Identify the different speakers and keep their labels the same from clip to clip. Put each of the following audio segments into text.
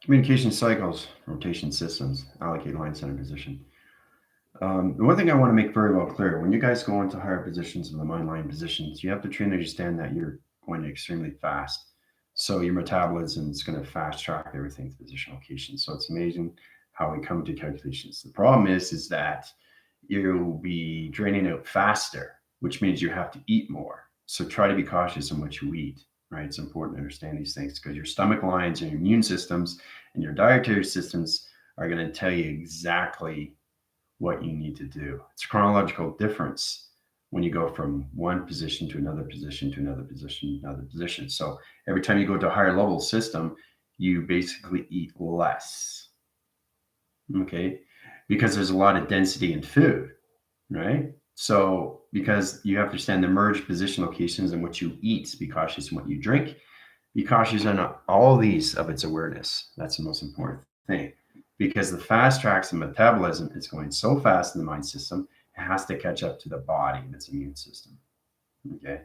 Speaker 1: Communication cycles, rotation systems, allocate line center position. The one thing I want to make very well clear, when you guys go into higher positions in the mind line positions, you have to truly understand that you're going extremely fast. So your metabolism is going to fast track everything to position location. So it's amazing how we come to calculations. The problem is that you'll be draining out faster, which means you have to eat more. So try to be cautious in what you eat, right? It's important to understand these things because your stomach lines and your immune systems and your dietary systems are going to tell you exactly what you need to do. It's a chronological difference when you go from one position to another position to another position, another position. So every time you go to a higher level system, you basically eat less. Okay. Because there's a lot of density in food, right? So because you have to understand the merge position locations and what you eat, be cautious in what you drink, be cautious on all these of its awareness. That's the most important thing. Because the fast tracks of metabolism is going so fast in the mind system, it has to catch up to the body and its immune system. Okay.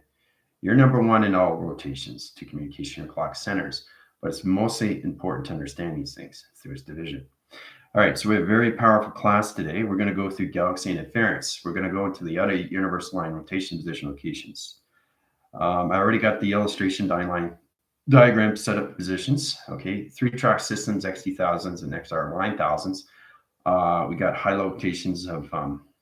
Speaker 1: You're number one in all rotations to communication or clock centers, but it's mostly important to understand these things through its division. All right, so we have a very powerful class today. We're going to go through galaxy interference. We're going to go into the other universal line rotation position locations. I already got the illustration diagram set up positions. Okay, 3-track systems, XT1000s and XR9000s. We got high locations of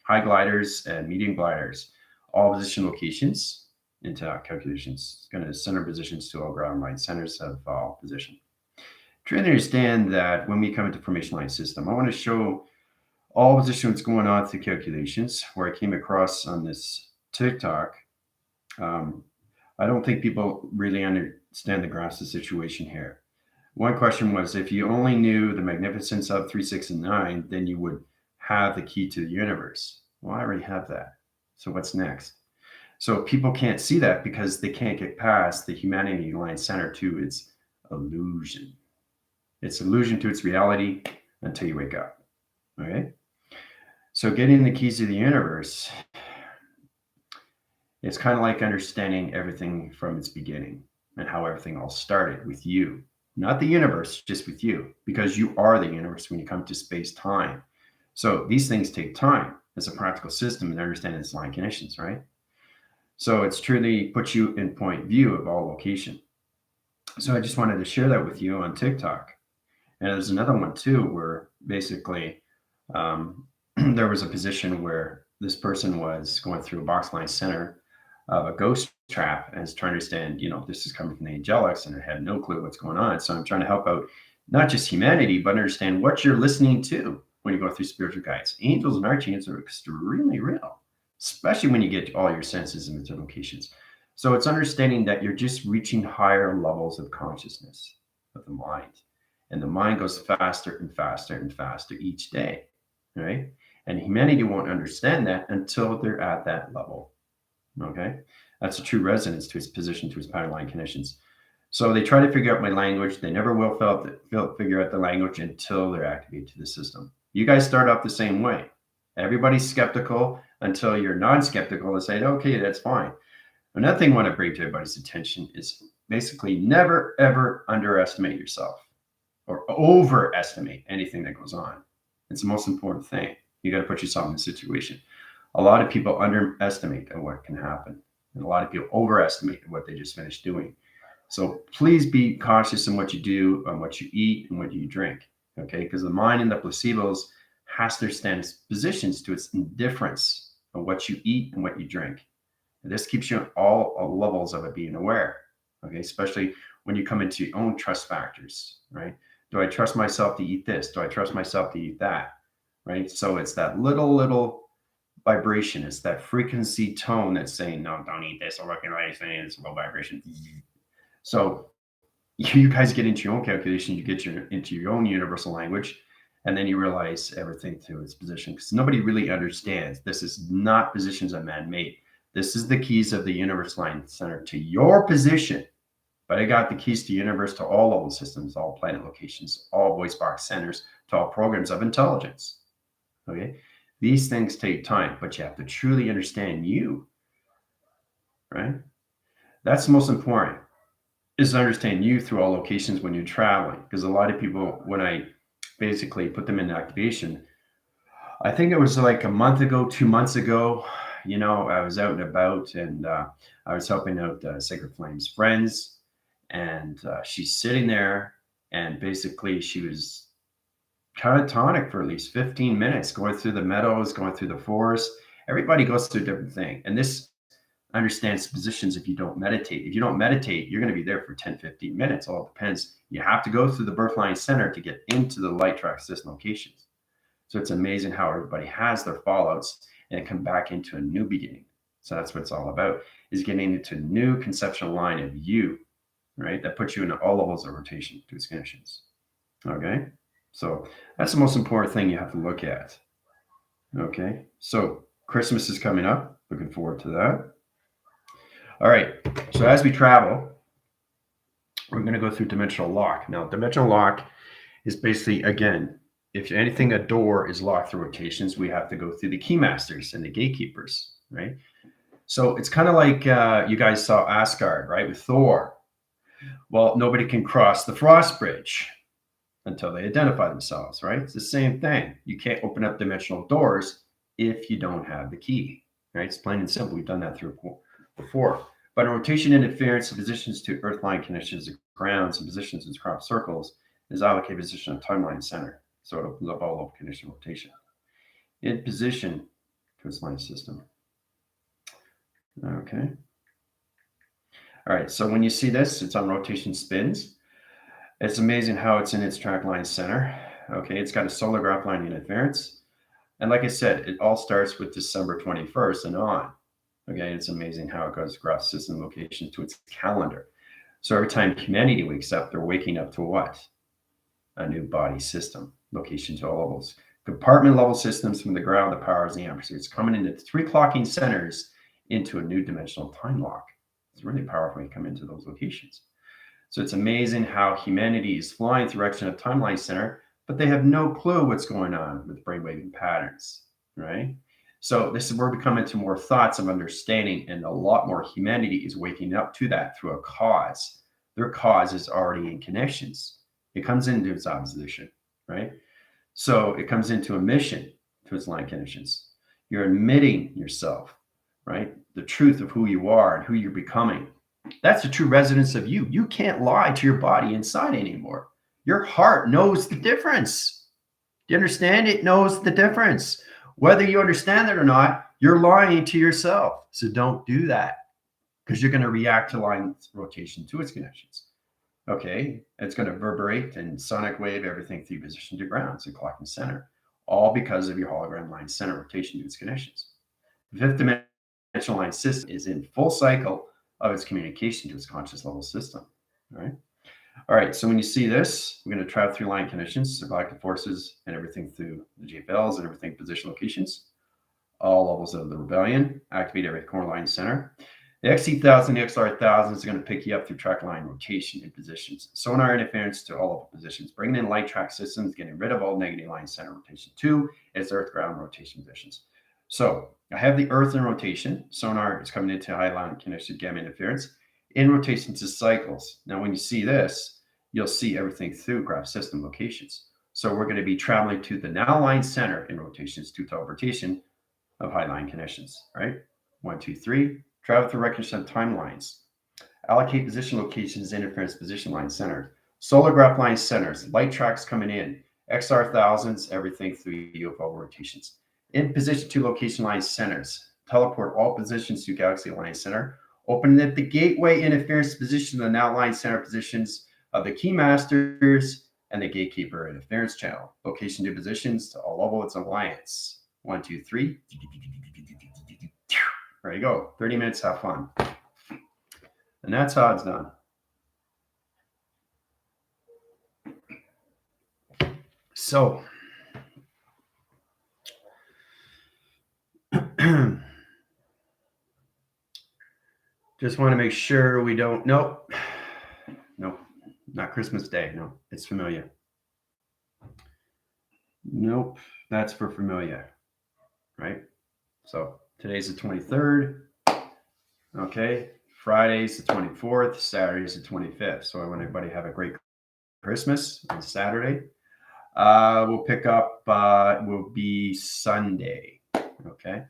Speaker 1: high gliders and medium gliders, all position locations into calculations. It's going to center positions to all ground line centers of all position. Trying to understand that when we come into formation line system, I want to show all positions going on through calculations where I came across on this TikTok. I don't think people really understand the grasp of the situation here. One question was, if you only knew the magnificence of 3, 6, and 9, then you would have the key to the universe. Well, I already have that. So what's next? So people can't see that because they can't get past the humanity line center to its illusion. It's illusion to its reality until you wake up. Okay? So getting the keys to the universe, it's kind of like understanding everything from its beginning and how everything all started with you. Not the universe, just with you, because you are the universe when you come to space-time. So these things take time as a practical system and understanding its line conditions, right? So it's truly puts you in point view of all location. So I just wanted to share that with you on TikTok. And there's another one too, where basically there was a position where this person was going through a box line center of a ghost trap and is trying to understand, this is coming from the angelics and I had no clue what's going on. So I'm trying to help out not just humanity, but understand what you're listening to when you go through spiritual guides. Angels and archangels are extremely real, especially when you get all your senses and its locations. So it's understanding that you're just reaching higher levels of consciousness of the mind. And the mind goes faster and faster and faster each day, right? And humanity won't understand that until they're at that level, okay? That's a true resonance to its position, to its pattern line conditions. So they try to figure out my language. They never will figure out the language until they're activated to the system. You guys start off the same way. Everybody's skeptical until you're non-skeptical and say, okay, that's fine. Another thing I want to bring to everybody's attention is basically never, ever underestimate yourself or overestimate anything that goes on. It's the most important thing. You got to put yourself in a situation. A lot of people underestimate what can happen, and a lot of people overestimate what they just finished doing. So please be cautious in what you do, on what you eat, and what you drink, okay? Because the mind and the placebos has to understand its positions to its indifference of what you eat and what you drink. And this keeps you at all levels of it being aware, okay? Especially when you come into your own trust factors, right? Do I trust myself to eat this? Do I trust myself to eat that? Right? So it's that little vibration. It's that frequency tone that's saying, no, don't eat this, or what can I say? It's low vibration. So you guys get into your own calculation, you get into your own universal language, and then you realize everything through its position. Because nobody really understands. This is not positions of man-made. This is the keys of the universe line center to your position. But I got the keys to the universe to all level systems, all planet locations, all voice box centers, to all programs of intelligence. Okay? These things take time, but you have to truly understand you, right? That's the most important. is understand you through all locations when you're traveling. Because a lot of people, when I basically put them in activation, I think it was like a month ago, 2 months ago, I was out and about, and I was helping out Sacred Flames friends, and she's sitting there, and basically she was catatonic for at least 15 minutes, going through the meadows, going through the forest. Everybody goes through a different thing. And this understands positions if you don't meditate. If you don't meditate, you're going to be there for 10, 15 minutes. All depends. You have to go through the birth line center to get into the light track system locations. So it's amazing how everybody has their fallouts and come back into a new beginning. So that's what it's all about, is getting into a new conceptual line of you, right? That puts you into all levels of rotation to its conditions. Okay. So that's the most important thing you have to look at. Okay. So Christmas is coming up. Looking forward to that. All right. So as we travel, we're going to go through dimensional lock. Now, dimensional lock is basically, again, if anything, a door is locked through rotations, we have to go through the keymasters and the gatekeepers, right? So it's kind of like you guys saw Asgard, right, with Thor. Well, nobody can cross the frost bridge until they identify themselves, right? It's the same thing. You can't open up dimensional doors if you don't have the key, right? It's plain and simple. We've done that through before. But in rotation interference, positions to earthline connections, grounds, and positions in crop circles is allocated position of timeline center. So it opens up all of condition rotation. In position to its line system. Okay. All right. So when you see this, it's on rotation spins. It's amazing how it's in its track line center. Okay. It's got a solar graph line interference. And like I said, it all starts with December 21st and on. Okay. It's amazing how it goes graph system location to its calendar. So every time humanity wakes up, they're waking up to what? A new body system, location to all levels. Compartment level systems from the ground, the powers, the amperes. It's coming into 3 clocking centers into a new dimensional time lock. It's really powerful when you come into those locations. So it's amazing how humanity is flying through direction of timeline center, but they have no clue what's going on with brainwaving patterns, right? So this is where we come into more thoughts of understanding, and a lot more humanity is waking up to that through a cause. Their cause is already in connections. It comes into its opposition, right? So it comes into a mission to its line connections. You're admitting yourself, right? The truth of who you are and who you're becoming. That's the true residence of you. You can't lie to your body inside anymore. Your heart knows the difference. Do you understand? It knows the difference. Whether you understand it or not, you're lying to yourself. So don't do that, because you're going to react to line rotation to its connections. Okay, it's going to reverberate and sonic wave everything through position to ground, so clock and center, all because of your hologram line center rotation to its connections. The fifth dimensional line system is in full cycle of its communication to its conscious level system. All right. So when you see this, we're going to travel through line conditions, the galactic forces, and everything through the GFLs and everything position locations, all levels of the rebellion, activate every core line center. The XC1000, the XR1000 is going to pick you up through track line rotation and positions. Sonar interference to all of the positions, bringing in light track systems, getting rid of all negative line center rotation 2 as Earth ground rotation positions. So I have the Earth in rotation. Sonar is coming into high line connection gamma interference in rotation to cycles. Now, when you see this, you'll see everything through graph system locations. So we're going to be traveling to the now line center in rotations to teleportation of high line connections, right? 1, 2, 3. Travel through recognition of timelines. Allocate position locations, interference position line center. Solar graph line centers. Light tracks coming in. XR thousands, everything through UFO rotations. In position to location line centers. Teleport all positions to Galaxy line center. Open at the gateway interference position, the now line center positions of the key masters and the gatekeeper interference channel. Location to positions to all level its alliance. 1, 2, 3. There you go. 30 minutes, have fun. And that's how it's done. So, just want to make sure we don't, nope, not Christmas Day. No, it's familiar. Nope, that's for familiar, right? So today's the 23rd. Okay, Friday's the 24th, Saturday's the 25th. So I want everybody to have a great Christmas on Saturday. We'll pick up, will be Sunday. Okay.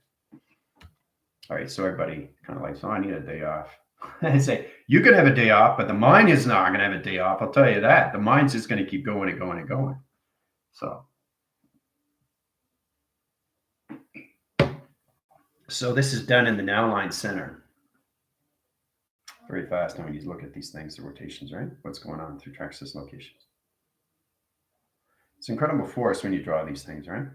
Speaker 1: All right. So everybody kind of like, so I need a day off. I say, you can have a day off, but the mind is not going to have a day off. I'll tell you that. The mind's just going to keep going and going and going. So this is done in the now line center. Very fast. Now we need to look at these things, the rotations, right? What's going on through track system locations. It's incredible force when you draw these things, right?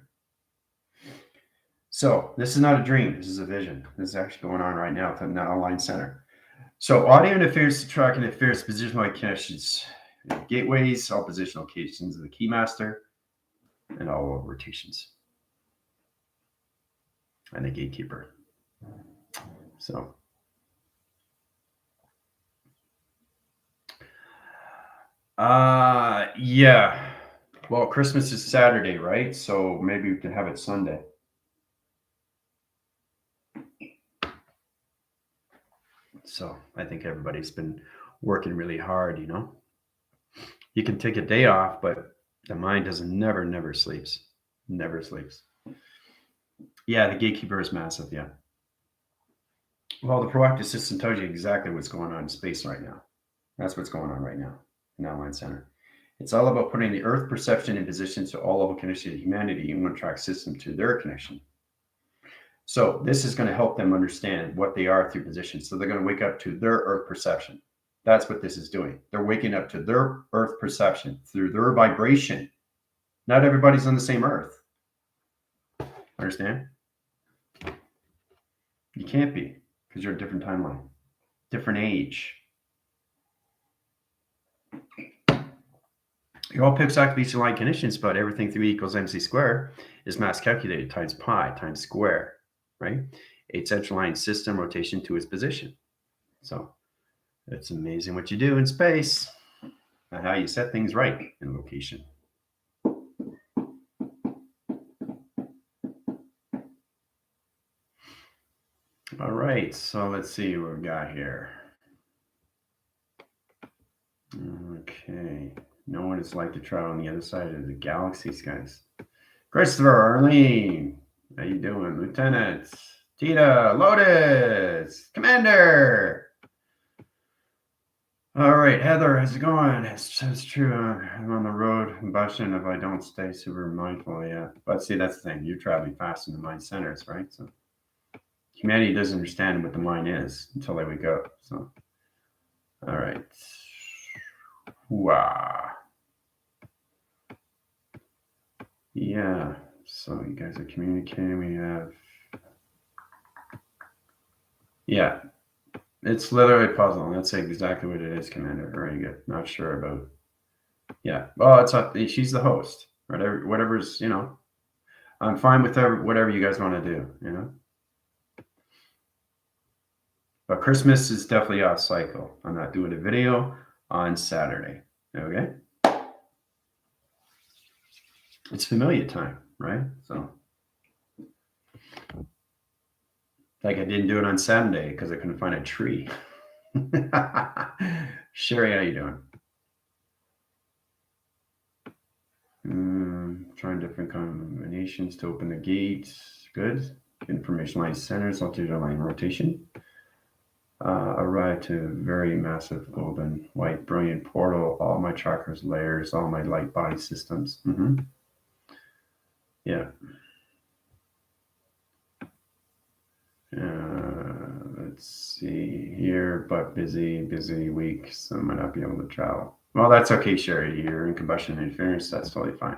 Speaker 1: So this is not a dream. This is a vision. This is actually going on right now at the now line center. So audio interferes to track interferes positional connections, gateways, all position locations of the keymaster, and all rotations, and the gatekeeper. So yeah. Well, Christmas is Saturday, right? So maybe we can have it Sunday. So I think everybody's been working really hard, you know. You can take a day off, but the mind never sleeps. Never sleeps. Yeah, the gatekeeper is massive, yeah. Well, the proactive system tells you exactly what's going on in space right now. That's what's going on right now in that line center. It's all about putting the Earth perception in position to all level connection to humanity in one track system to their connection. So this is going to help them understand what they are through position. So they're going to wake up to their Earth perception. That's what this is doing. They're waking up to their Earth perception through their vibration. Not everybody's on the same Earth. Understand? You can't be, because you're a different timeline, different age. It all picks up these line conditions, but everything through E equals mc squared is mass calculated times pi times square, right? A central line system rotation to its position. So it's amazing what you do in space and how you set things right in location. All right, so let's see what we got here. Okay. No one is like to travel on the other side of the galaxies, guys. Christopher, Arlene, how you doing? Lieutenant, Tita, Lotus, Commander. All right, Heather, how's it going? It's true. I'm on the road combustion if I don't stay super mindful. Yeah, but see, that's the thing. You're traveling fast in the mind centers, right? So humanity doesn't understand what the mind is until they wake up. So, all right. Wow. Yeah, so you guys are communicating. We have, yeah, it's literally a puzzle. That's exactly what it is, Commander. Very good. Not sure about, yeah. Well, it's up. She's the host. Whatever's, you know, I'm fine with whatever you guys want to do, you know. But Christmas is definitely off cycle. I'm not doing a video on Saturday. Okay. It's familiar time, right? So, like I didn't do it on Saturday because I couldn't find a tree. Sherry, how you doing? Trying different combinations to open the gates. Good. Information line centers, altitude line rotation. Arrive to very massive golden white brilliant portal. All my chakras, layers, all my light body systems. Yeah. Let's see here, but busy week, so I might not be able to travel. Well, that's okay, Sherry. You're in combustion interference. That's totally fine.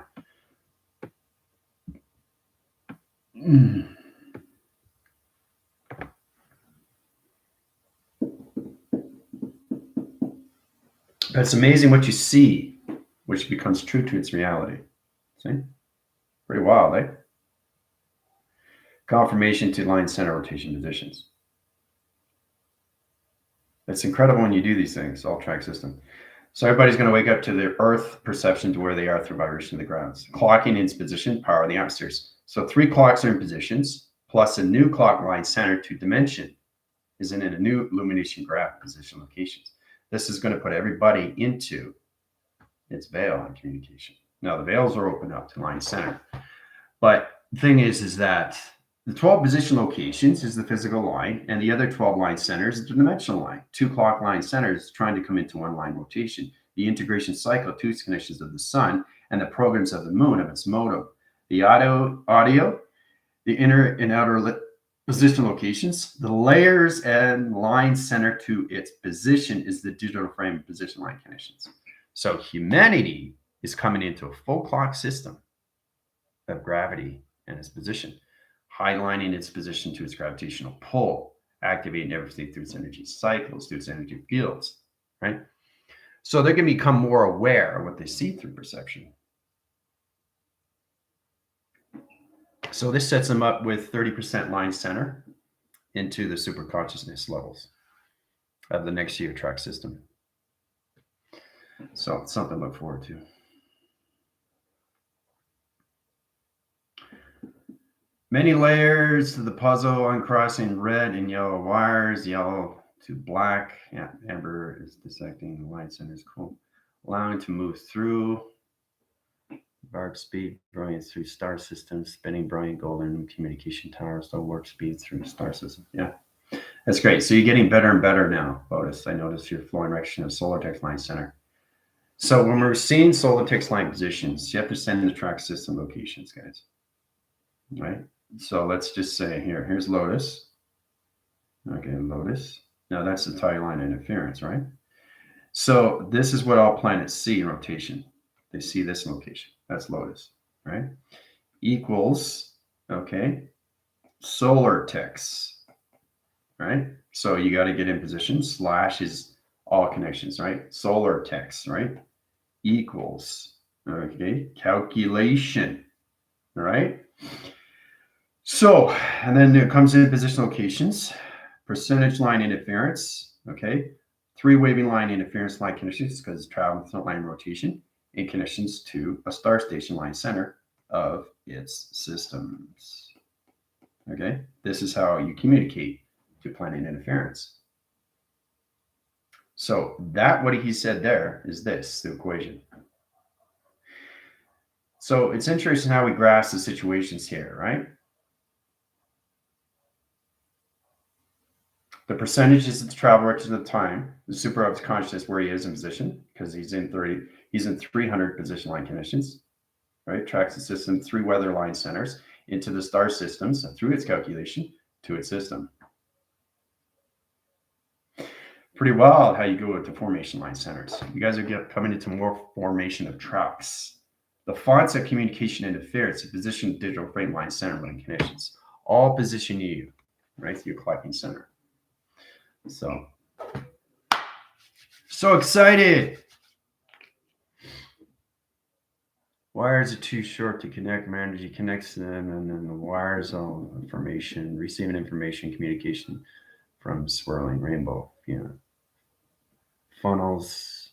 Speaker 1: But it's amazing what you see, which becomes true to its reality. See? Pretty wild, eh? Confirmation to line center rotation positions. It's incredible when you do these things, all track system. So everybody's going to wake up to the Earth perception to where they are through vibration of the grounds. Clocking in position, power of the atmospheres. So 3 clocks are in positions, plus a new clock line center to dimension. is in a new illumination graph position locations. This is going to put everybody into its veil on communication. Now the veils are open up to line center, but the thing is that the 12 position locations is the physical line, and the other 12 line centers is the dimensional line. 2 clock line centers trying to come into one line rotation. The integration cycle, 2 connections of the sun, and the programs of the moon of its modem. The audio, the inner and outer position locations, the layers and line center to its position is the digital frame position line connections. So humanity is coming into a full clock system of gravity and its position, highlining its position to its gravitational pull, activating everything through its energy cycles, through its energy fields, right? So they can become more aware of what they see through perception. So this sets them up with 30% line center into the super consciousness levels of the next year track system. So it's something to look forward to. Many layers to the puzzle, uncrossing red and yellow wires, yellow to black. Yeah, amber is dissecting the line centers. Cool. Allowing to move through. Warp speed, brilliance through star systems, spinning brilliant golden communication towers, so warp speed through star system. Yeah, that's great. So you're getting better and better now, Lotus. I noticed you're flowing direction of solar text line center. So when we're seeing solar text line positions, you have to send the track system locations, guys. Right? So let's just say here's Lotus. Okay, Lotus. Now that's the tie line interference, right? So this is what all planets see in rotation. They see this location. That's Lotus, right? Equals, okay, solar text, right? So you got to get in position. Slash is all connections, right? Solar text, right? Equals, okay, calculation, all right? So, and then it comes in position locations, percentage line interference, okay? 3 waving line interference line connections because it's traveling through line rotation, and connections to a star station line center of its systems. Okay, this is how you communicate to planet interference. So that what he said there is this, the equation. So it's interesting how we grasp the situations here, right? The percentages of the travel direction of time, the super up to consciousness where he is in position, because he's in 300 position line connections, right? Tracks the system 3 weather line centers into the star systems and through its calculation to its system. Pretty wild how you go with the formation line centers. You guys are coming into more formation of tracks. The fonts of communication interference, the position digital frame line center line connections, all position you right through your collecting center. So excited. Wires are too short to connect. Energy connects them, and then the wires all information, receiving information, communication from swirling rainbow. Yeah. Funnels,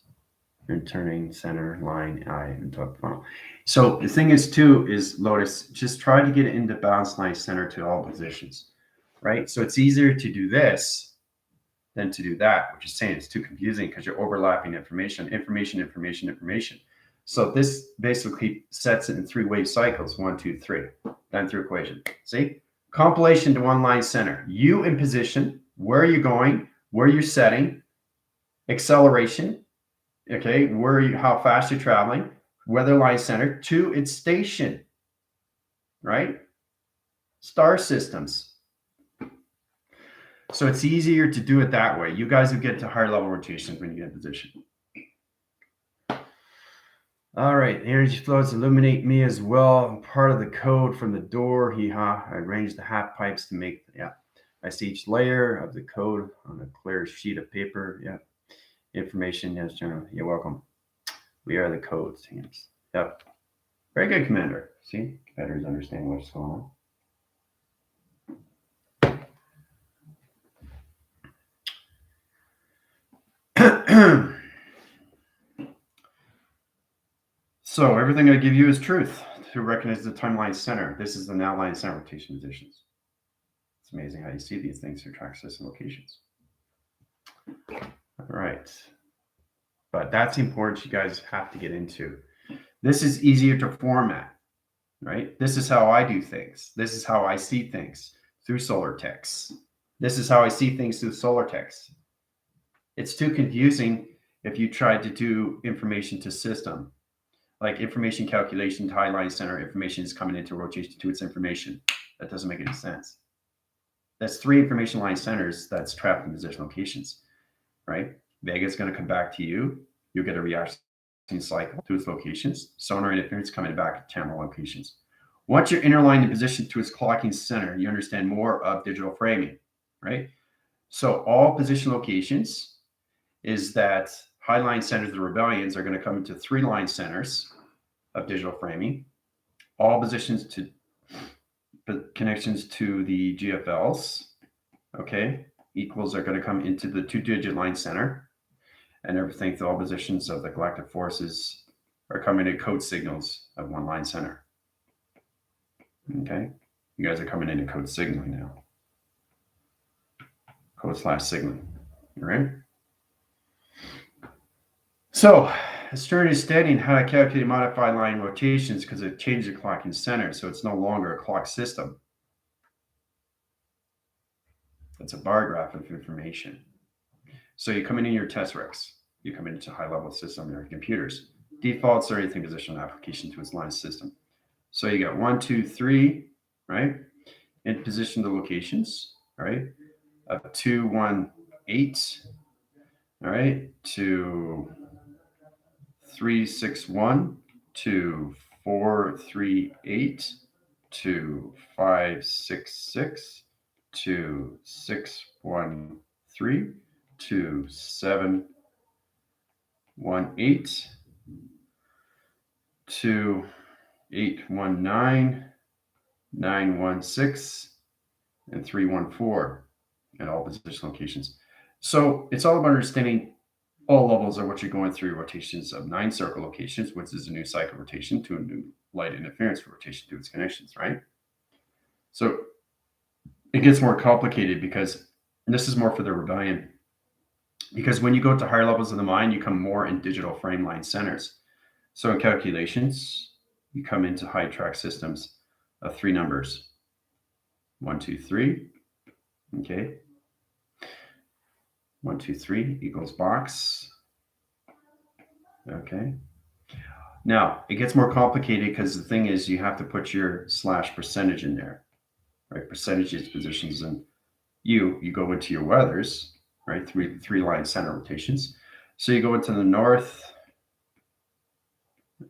Speaker 1: and turning center line eye into a funnel. So the thing is too is Lotus, just try to get it into balance line center to all positions, right? So it's easier to do this than to do that, which is saying it's too confusing because you're overlapping information. So this basically sets it in 3 wave cycles, 1, 2, 3, then through equation. See, compilation to one line center. You in position, where you're going, where you're setting, acceleration, okay, how fast you're traveling, weather line center to its station, right? Star systems. So it's easier to do it that way. You guys will get to higher level rotations when you get in position. All right, energy flows illuminate me as well. I'm part of the code from the door. I arranged the half pipes to make, I see each layer of the code on a clear sheet of paper. Yeah. Information, yes, General. You're welcome. We are the codes. Yes. Yep. Very good, Commander. See, Commander's understanding what's going on. So everything I give you is truth to recognize the timeline center. This is the now line center rotation positions. It's amazing how you see these things through track system locations. All right. But that's important. You guys have to get into. This is easier to format, right? This is how I do things. This is how I see things through solar text. This is how I see things through solar text. It's too confusing if you try to do information to system, like information calculation to high line center. Information is coming into rotation to its information. That doesn't make any sense. That's 3 information line centers that's trapped in position locations, right? Vega is going to come back to you. You'll get a reaction cycle to its locations. Sonar interference coming back at channel locations. Once you're interlined in position to its clocking center, you understand more of digital framing, right? So all position locations is that high line centers of the rebellions are going to come into 3 line centers of digital framing. All positions to connections to the GFLs, okay, equals are going to come into the 2-digit line center, and everything to all positions of the galactic forces are coming in code signals of 1 line center. Okay, you guys are coming into code signaling now. Code/signaling. All right. So it's starting studying how to calculate modified line rotations because it changed the clocking center, so it's no longer a clock system. It's a bar graph of information. So you come in your tesseract, you come into high-level system in your computers. Defaults are anything position application to its line system. So you got 1, 2, 3, right? In position the locations, right? Up 2, 1, 8, all right, to 3, 6, 1, to 4, 3, 8, to 5, 6, 6, to 6, 1, 3, to 7, 1, 8, to 8, 1, 9, 9, 1, 6, and 3, 1, 4 at all position locations. So it's all about understanding all levels of what you're going through rotations of 9 circle locations, which is a new cycle rotation to a new light interference rotation to its connections, right? So it gets more complicated because this is more for the rebellion. Because when you go to higher levels of the mind, you come more in digital frame line centers. So in calculations, you come into high track systems of 3 numbers. 1, 2, 3. Okay. 1, 2, 3 equals box. Okay. Now it gets more complicated because the thing is you have to put your /% in there, right? Percentages, positions, and you go into your weathers, right? Three line center rotations. So you go into the north.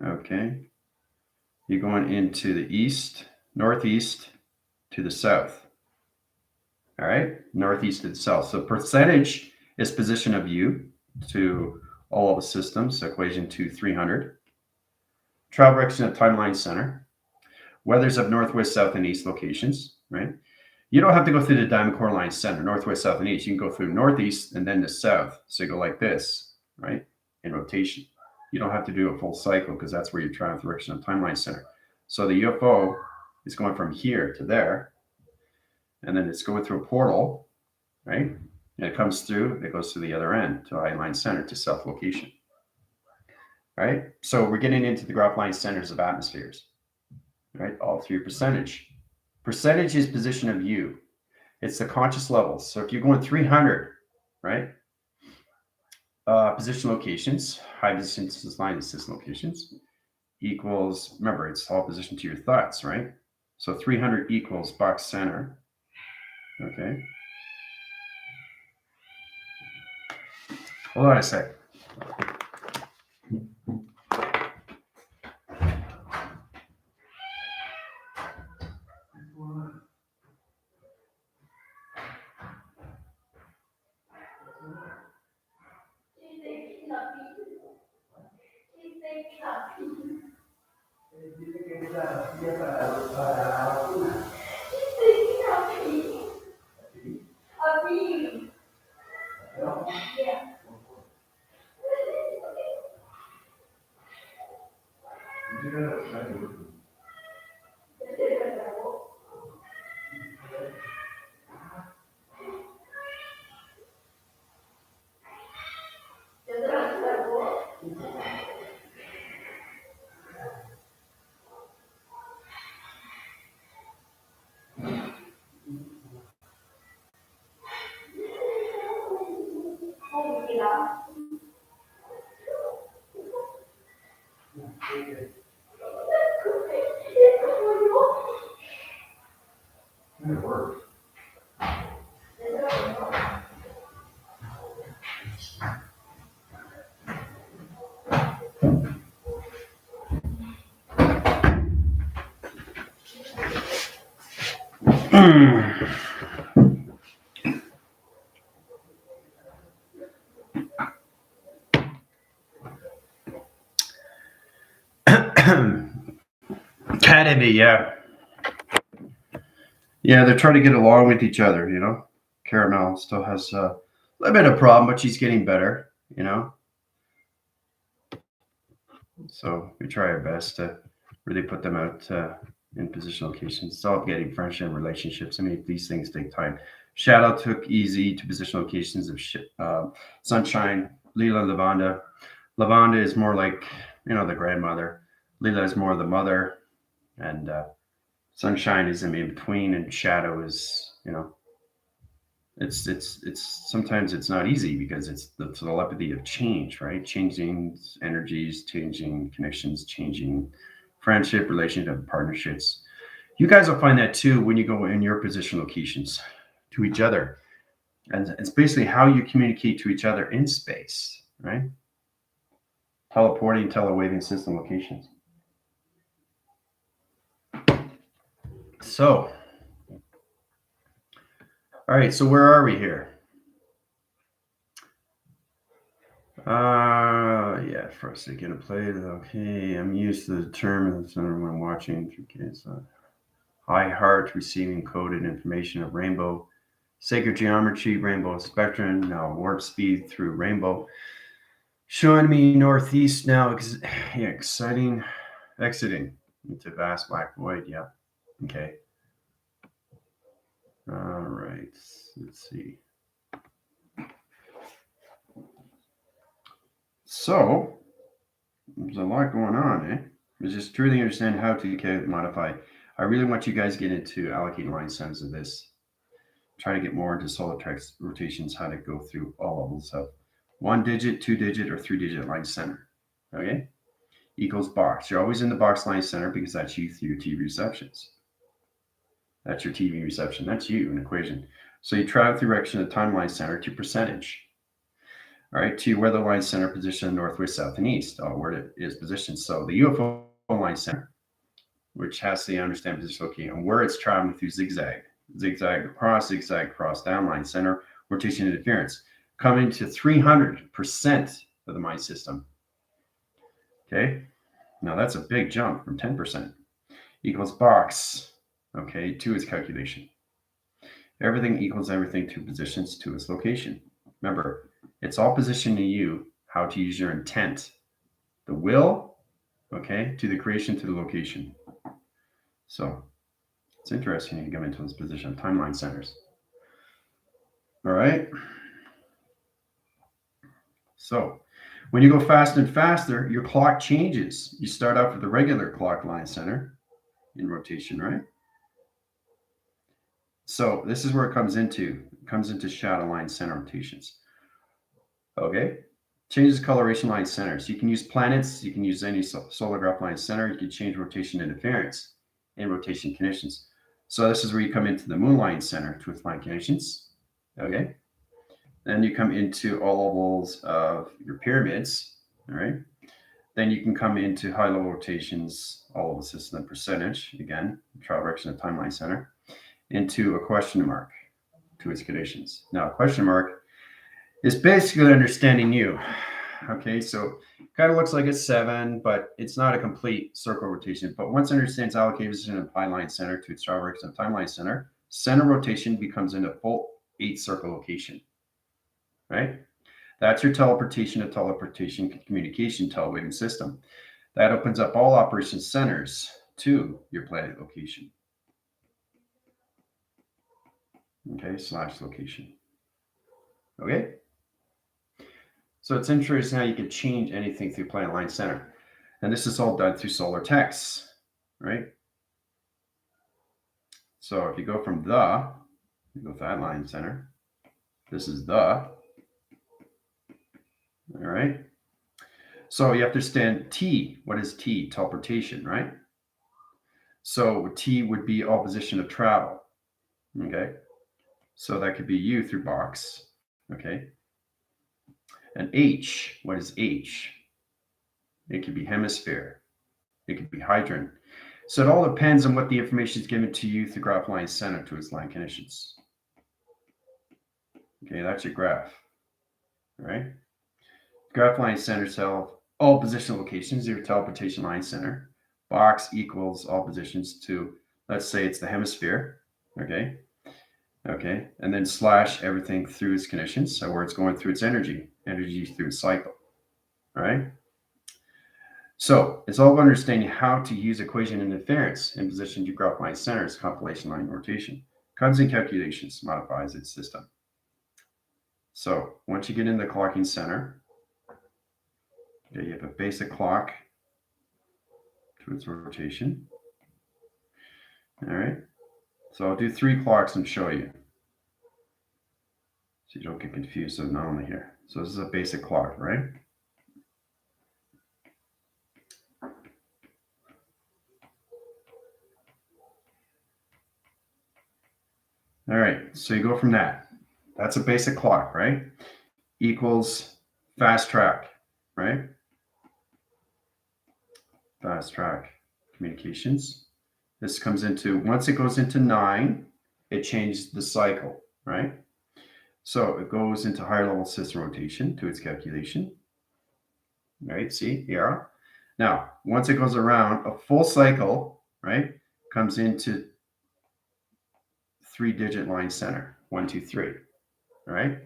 Speaker 1: Okay. You're going into the east, northeast to the south. All right. Northeast to the south. So percentage is position of you to all of the systems, equation to 300. Travel direction of timeline center. Weathers of northwest, south, and east locations, right? You don't have to go through the diamond core line center, northwest, south, and east. You can go through northeast and then the south. So you go like this, right? In rotation. You don't have to do a full cycle because that's where your travel direction of timeline center. So the UFO is going from here to there, and then it's going through a portal, right? And it comes through, it goes to the other end, to high line center, to south location. Right? So we're getting into the graph line centers of atmospheres, right? All through percentage. Percentage is position of you. It's the conscious levels. So if you're going 300, right? Position locations, high position line system locations equals, remember, it's all position to your thoughts, right? So 300 equals box center. Okay. Hold on a sec. Academy, yeah. Yeah, they're trying to get along with each other, you know. Caramel still has a little bit of problem, but she's getting better, you know. So we try our best to really put them out in position locations. It's all getting friendship and relationships. I mean, these things take time. Shadow took easy to position locations of Sunshine, Leela, Lavanda. Lavanda is more like, you know, the grandmother. Leela is more the mother, and Sunshine is in between, and Shadow is, you know, it's sometimes it's not easy because it's the telepathy of change, right? Changing energies, changing connections, changing friendship, relationship, partnerships. You guys will find that too when you go in your position locations to each other, and it's basically how you communicate to each other in space, right? Teleporting, telewaving system locations. So, all right. So where are we here? Yeah, for a second to play it. Okay, I'm used to the term and the center when I'm watching. Okay, so high heart receiving coded information of rainbow, sacred geometry, rainbow spectrum, now warp speed through rainbow. Showing me northeast now, yeah, exciting, exiting into vast black void. Yeah, okay. All right, let's see. So, there's a lot going on, eh? It's just truly understand how to modify. I really want you guys to get into allocating line centers of this. Try to get more into solar text rotations, how to go through all levels of 1-digit, 2-digit, or 3-digit line center. Okay? Equals box. You're always in the box line center because that's you through your TV receptions. That's your TV reception. That's you, an equation. So you travel through direction of the timeline center to percentage. All right, to where the line center position northwest, south, and east, where it is positioned. So the UFO line center, which has to understand position locating and where it's traveling through zigzag, zigzag across, downline center, rotation interference, coming to 300% of the mind system. Okay, now that's a big jump from 10%. Equals box. Okay, to its calculation. Everything equals everything to positions to its location. Remember, it's all positioning you how to use your intent, the will, okay, to the creation to the location. So it's interesting to come into this position of timeline centers. All right. So when you go faster and faster, your clock changes. You start off with the regular clock line center in rotation, right? So this is where it comes into. It comes into shadow line center rotations. Okay. Changes coloration line centers. You can use planets. You can use any solar graph line center. You can change rotation interference and rotation conditions. So this is where you come into the moon line center to its line conditions. Okay. Then you come into all levels of your pyramids. All right. Then you can come into high level rotations, all of the system percentage, again, trial direction of timeline center, into a question mark to its conditions. Now, a question mark is basically understanding you. Okay, so kind of looks like a 7, but it's not a complete circle rotation. But once it understands allocation of line center to its trial direction of timeline center rotation becomes in a full 8 circle location. Right? That's your teleportation communication telewaving system. That opens up all operation centers to your planet location. Okay, / location. Okay? So it's interesting how you can change anything through planet line center. And this is all done through solar text, right? So if you go from you go to that line center. This is all right? So you have to understand T. What is T? Teleportation, right? So T would be all position of travel. Okay. So that could be U through box. Okay. And H, what is H? It could be hemisphere. It could be hydrant. So it all depends on what the information is given to you through graph line center to its line conditions. Okay, that's your graph. All right. Graph line center tell all position locations, your teleportation line center. Box equals all positions to, let's say it's the hemisphere. Okay. Okay. And then slash everything through its conditions. So where it's going through its energy through its cycle. All right. So it's all about understanding how to use equation interference in position to graph line centers, compilation line rotation. Comes in calculations, modifies its system. So once you get in the clocking center, okay, you have a basic clock to its rotation. All right. So I'll do 3 clocks and show you. So you don't get confused anomaly here. So this is a basic clock, right? All right, so you go from that. That's a basic clock, right? Equals fast track, right? Fast track communications. This comes into, once it goes into 9, it changes the cycle, right? So it goes into higher level system rotation to its calculation. Right, see here. Now, once it goes around a full cycle, right, comes into 3-digit line center, 1, 2, 3, right?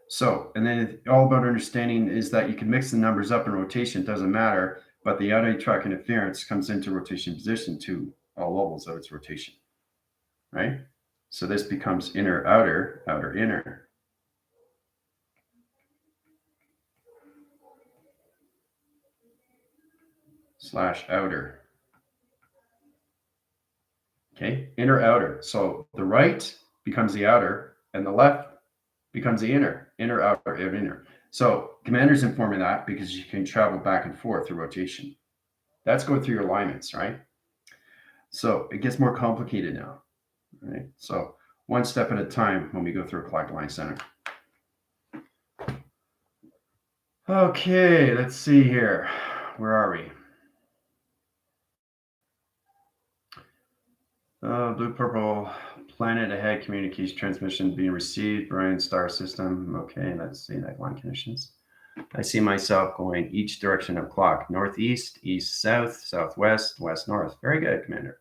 Speaker 1: So, and then all about understanding is that you can mix the numbers up in rotation, it doesn't matter, but the outer track interference comes into rotation position to all levels of its rotation, right? So this becomes inner, outer, outer, inner. Slash outer. Okay, inner, outer. So the right becomes the outer and the left becomes the inner, inner, outer, inner. So commander's informing that because you can travel back and forth through rotation. That's going through your alignments, right? So it gets more complicated now, right? So one step at a time when we go through a clock line center. Okay, let's see here. Where are we? Blue purple planet ahead communication transmission being received, Brian star system. Okay, let's see that line conditions. I see myself going each direction of clock, northeast, east, south, southwest, west, north. Very good, Commander.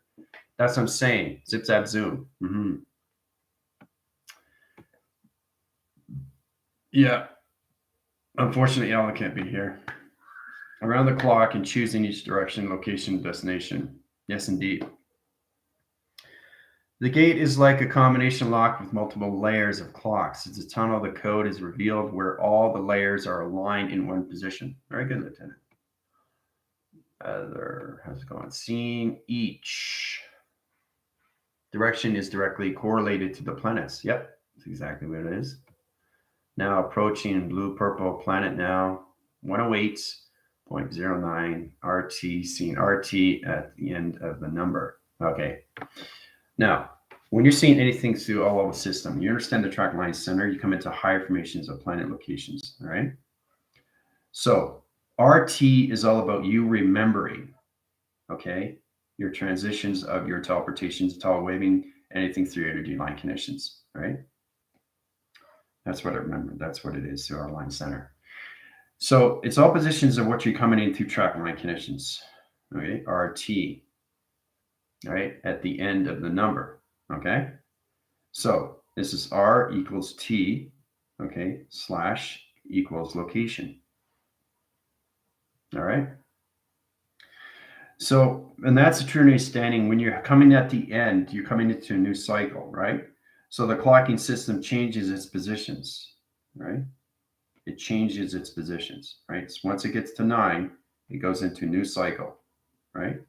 Speaker 1: That's what I'm saying. Zip, zap, zoom. Mm-hmm. Yeah. Unfortunately, Alan can't be here. Around the clock and choosing each direction, location, destination. Yes, indeed. The gate is like a combination lock with multiple layers of clocks. It's a tunnel. The code is revealed where all the layers are aligned in one position. Very good, Lieutenant. How's it going? Seeing each direction is directly correlated to the planets. Yep, that's exactly what it is. Now approaching blue-purple planet now, 108.09 RT, seeing RT at the end of the number. Okay. Now, when you're seeing anything through all of the system, you understand the track line center, you come into higher formations of planet locations, all right? So RT is all about you remembering, okay, your transitions of your teleportations, telewaving, anything through energy line conditions, right? That's what I remember. That's what it is through our line center. So it's all positions of what you're coming in through track line conditions, okay? RT, right, at the end of the number, okay? So this is R equals T, okay, slash equals location. All right. So, and that's a true understanding. When you're coming at the end, you're coming into a new cycle, right? So the clocking system changes its positions, right? It changes its positions, right? So once it gets to 9, it goes into a new cycle, right?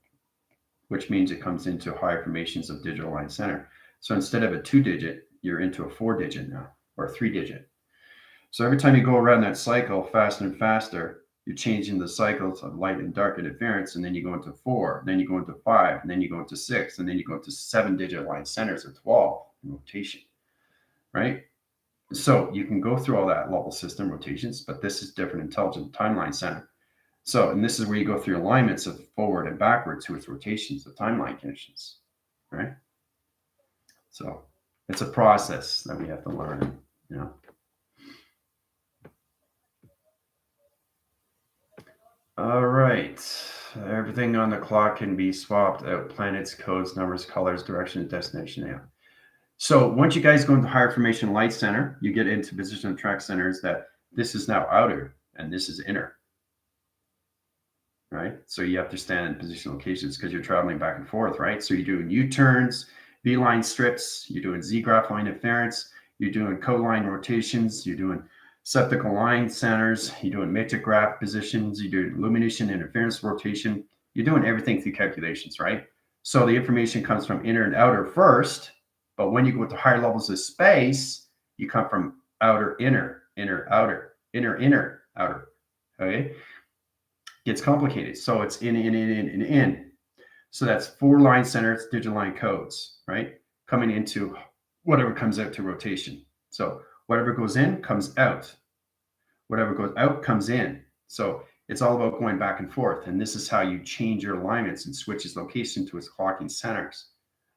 Speaker 1: Which means it comes into higher formations of digital line center. So instead of a 2-digit, you're into a 4-digit now, or a 3-digit. So every time you go around that cycle faster and faster, you're changing the cycles of light and dark interference, and then you go into 4, then you go into 5, and then you go into 6, and then you go into 7-digit line centers of 12 in rotation, right? So you can go through all that level system rotations, but this is different intelligent timeline center. So, and this is where you go through alignments of forward and backward to its rotations, the timeline conditions, right? So it's a process that we have to learn, you know. All right. Everything on the clock can be swapped out. Planets, codes, numbers, colors, direction, destination. Yeah. So once you guys go into higher formation light center, you get into position of track centers that this is now outer and this is inner, right? So you have to stand in position locations because you're traveling back and forth, right? So you're doing U-turns, V-line strips, you're doing Z-graph line inference, you're doing code line rotations, you're doing septical line centers, you're doing matrix graph positions, you're doing illumination interference rotation, you're doing everything through calculations, right? So the information comes from inner and outer first, but when you go to higher levels of space, you come from outer, inner, inner, outer, inner, inner, outer, okay? Gets complicated. So it's in. So that's 4 line centers, digital line codes, right? Coming into whatever comes out to rotation. So whatever goes in comes out. Whatever goes out comes in. So it's all about going back and forth. And this is how you change your alignments and switch its location to its clocking centers,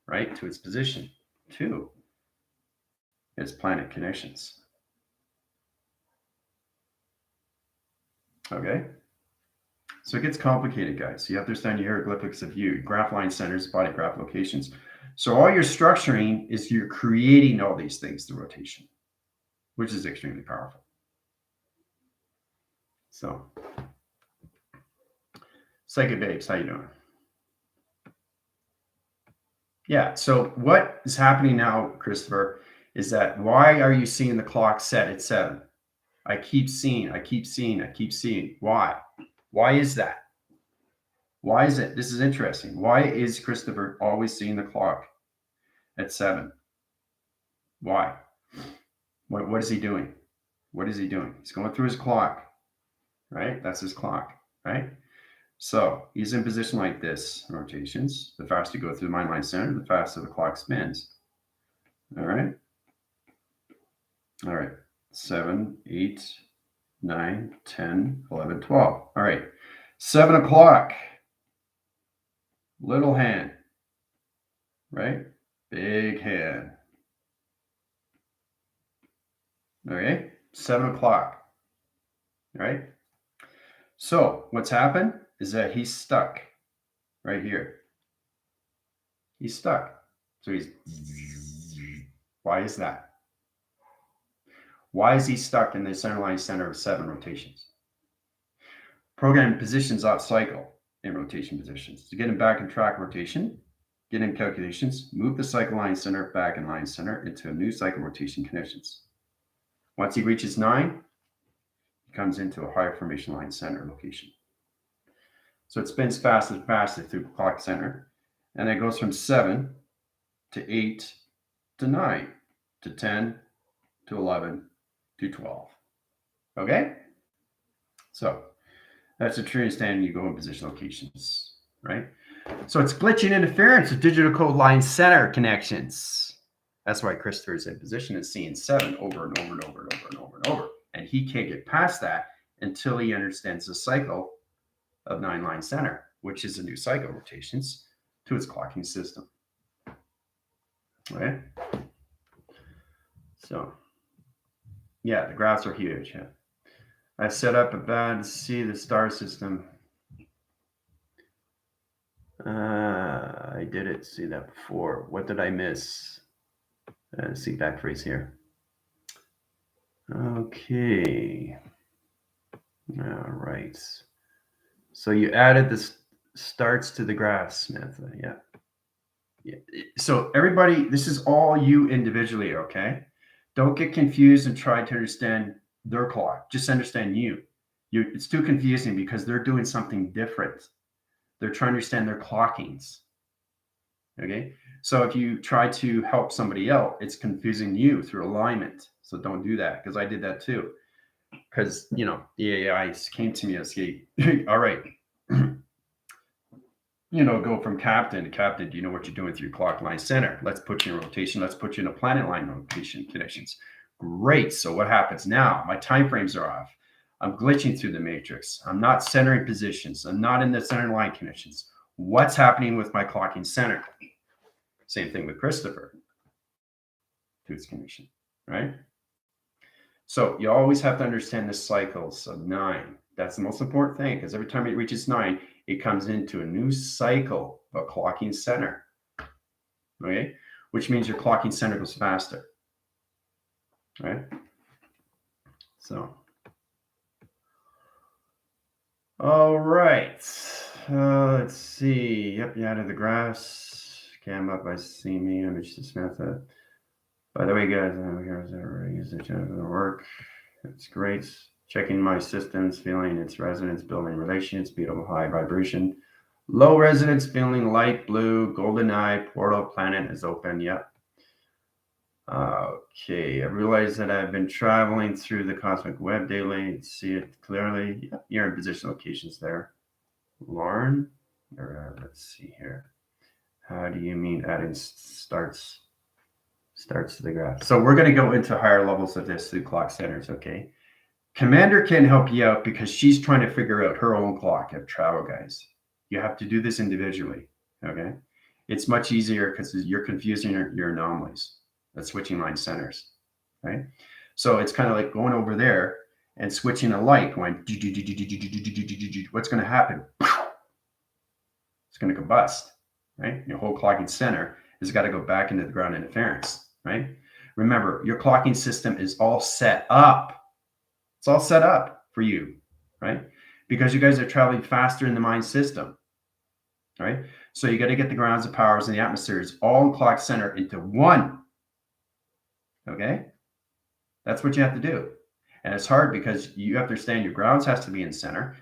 Speaker 1: right? To its position, to its planet connections. Okay. So it gets complicated, guys. You have to understand your hieroglyphics of you, graph line centers, body graph locations. So all you're structuring is you're creating all these things through rotation, which is extremely powerful. So, Psychic Babes, how you doing? Yeah, so what is happening now, Christopher, is that why are you seeing the clock set at 7? I keep seeing. Why? Why is that? Why is it? This is interesting. Why is Christopher always seeing the clock at 7? Why? What is he doing? What is he doing? He's going through his clock, right? That's his clock, right? So he's in position like this, rotations. The faster you go through the mind line center, the faster the clock spins. All right. All right. 7, 8, 9, 10, 11, 12. All right. 7 o'clock. Little hand, right? Big hand. Okay. 7 o'clock. All right. So what's happened is that he's stuck right here. He's stuck. So he's, why is that? Why is he stuck in the center line center of 7 rotations? Program positions off cycle in rotation positions. To get him back in track rotation, get him calculations, move the cycle line center back in line center into a new cycle rotation conditions. Once he reaches 9, he comes into a higher formation line center location. So it spins faster and faster through the clock center, and it goes from 7 to 8 to 9 to 10 to 11 to 12. Okay? So that's a true understanding. You go in position locations, right? So it's glitching interference with digital code line center connections. That's why Christopher is in position and seeing 7 over and over and over and over and over and over. And he can't get past that until he understands the cycle of 9 line center, which is a new cycle rotations to its clocking system. Okay? So, yeah, the graphs are huge. Yeah. I set up a bad to see the star system. I did it. See that before. What did I miss? See back phrase here. Okay. All right. So you added the starts to the graph, Samantha. Yeah. So everybody, this is all you individually, okay? Don't get confused and try to understand their clock. Just understand you. It's too confusing because they're doing something different. They're trying to understand their clockings. Okay? So if you try to help somebody else, it's confusing you through alignment. So don't do that, because I did that too. Because, the AI came to me and said, all right, go from captain to captain. Do you know what you're doing with your clock line center? Let's put you in rotation. Let's put you in a planet line rotation connections. Great. So what happens now? My time frames are off. I'm glitching through the matrix. I'm not centering positions. I'm not in the center line conditions. What's happening with my clocking center? Same thing with Christopher, tooth condition, right? So you always have to understand the cycles of 9. That's the most important thing, because every time it reaches 9, it comes into a new cycle of clocking center, okay? Which means your clocking center goes faster, right? So, all right. Let's see. Yep, you added the graphs. Cam up by seeing me. Image to Samantha. By the way, guys, use the channel to work. It's great. Checking my systems, feeling its resonance, building relations, beautiful high vibration. Low resonance, feeling light blue, golden eye, portal planet is open. Yep. Okay, I realize that I've been traveling through the cosmic web daily. See it clearly. Yep, you're in position locations there. Lauren, let's see here. How do you mean adding starts to the graph? So we're going to go into higher levels of this through clock centers, okay? Commander can help you out because she's trying to figure out her own clock of travel, guys. You have to do this individually, okay? It's much easier because you're confusing your anomalies, the switching line centers, right? So it's kind of like going over there and switching a light, going, what's going to happen? It's going to combust, right? Your whole clocking center has got to go back into the ground interference, right? Remember, your clocking system is all set up. It's all set up for you, right? Because you guys are traveling faster in the mind system, right? So you got to get the grounds, the powers, and the atmospheres all in clock center into one, okay? That's what you have to do. And it's hard because you have to understand your grounds has to be in center,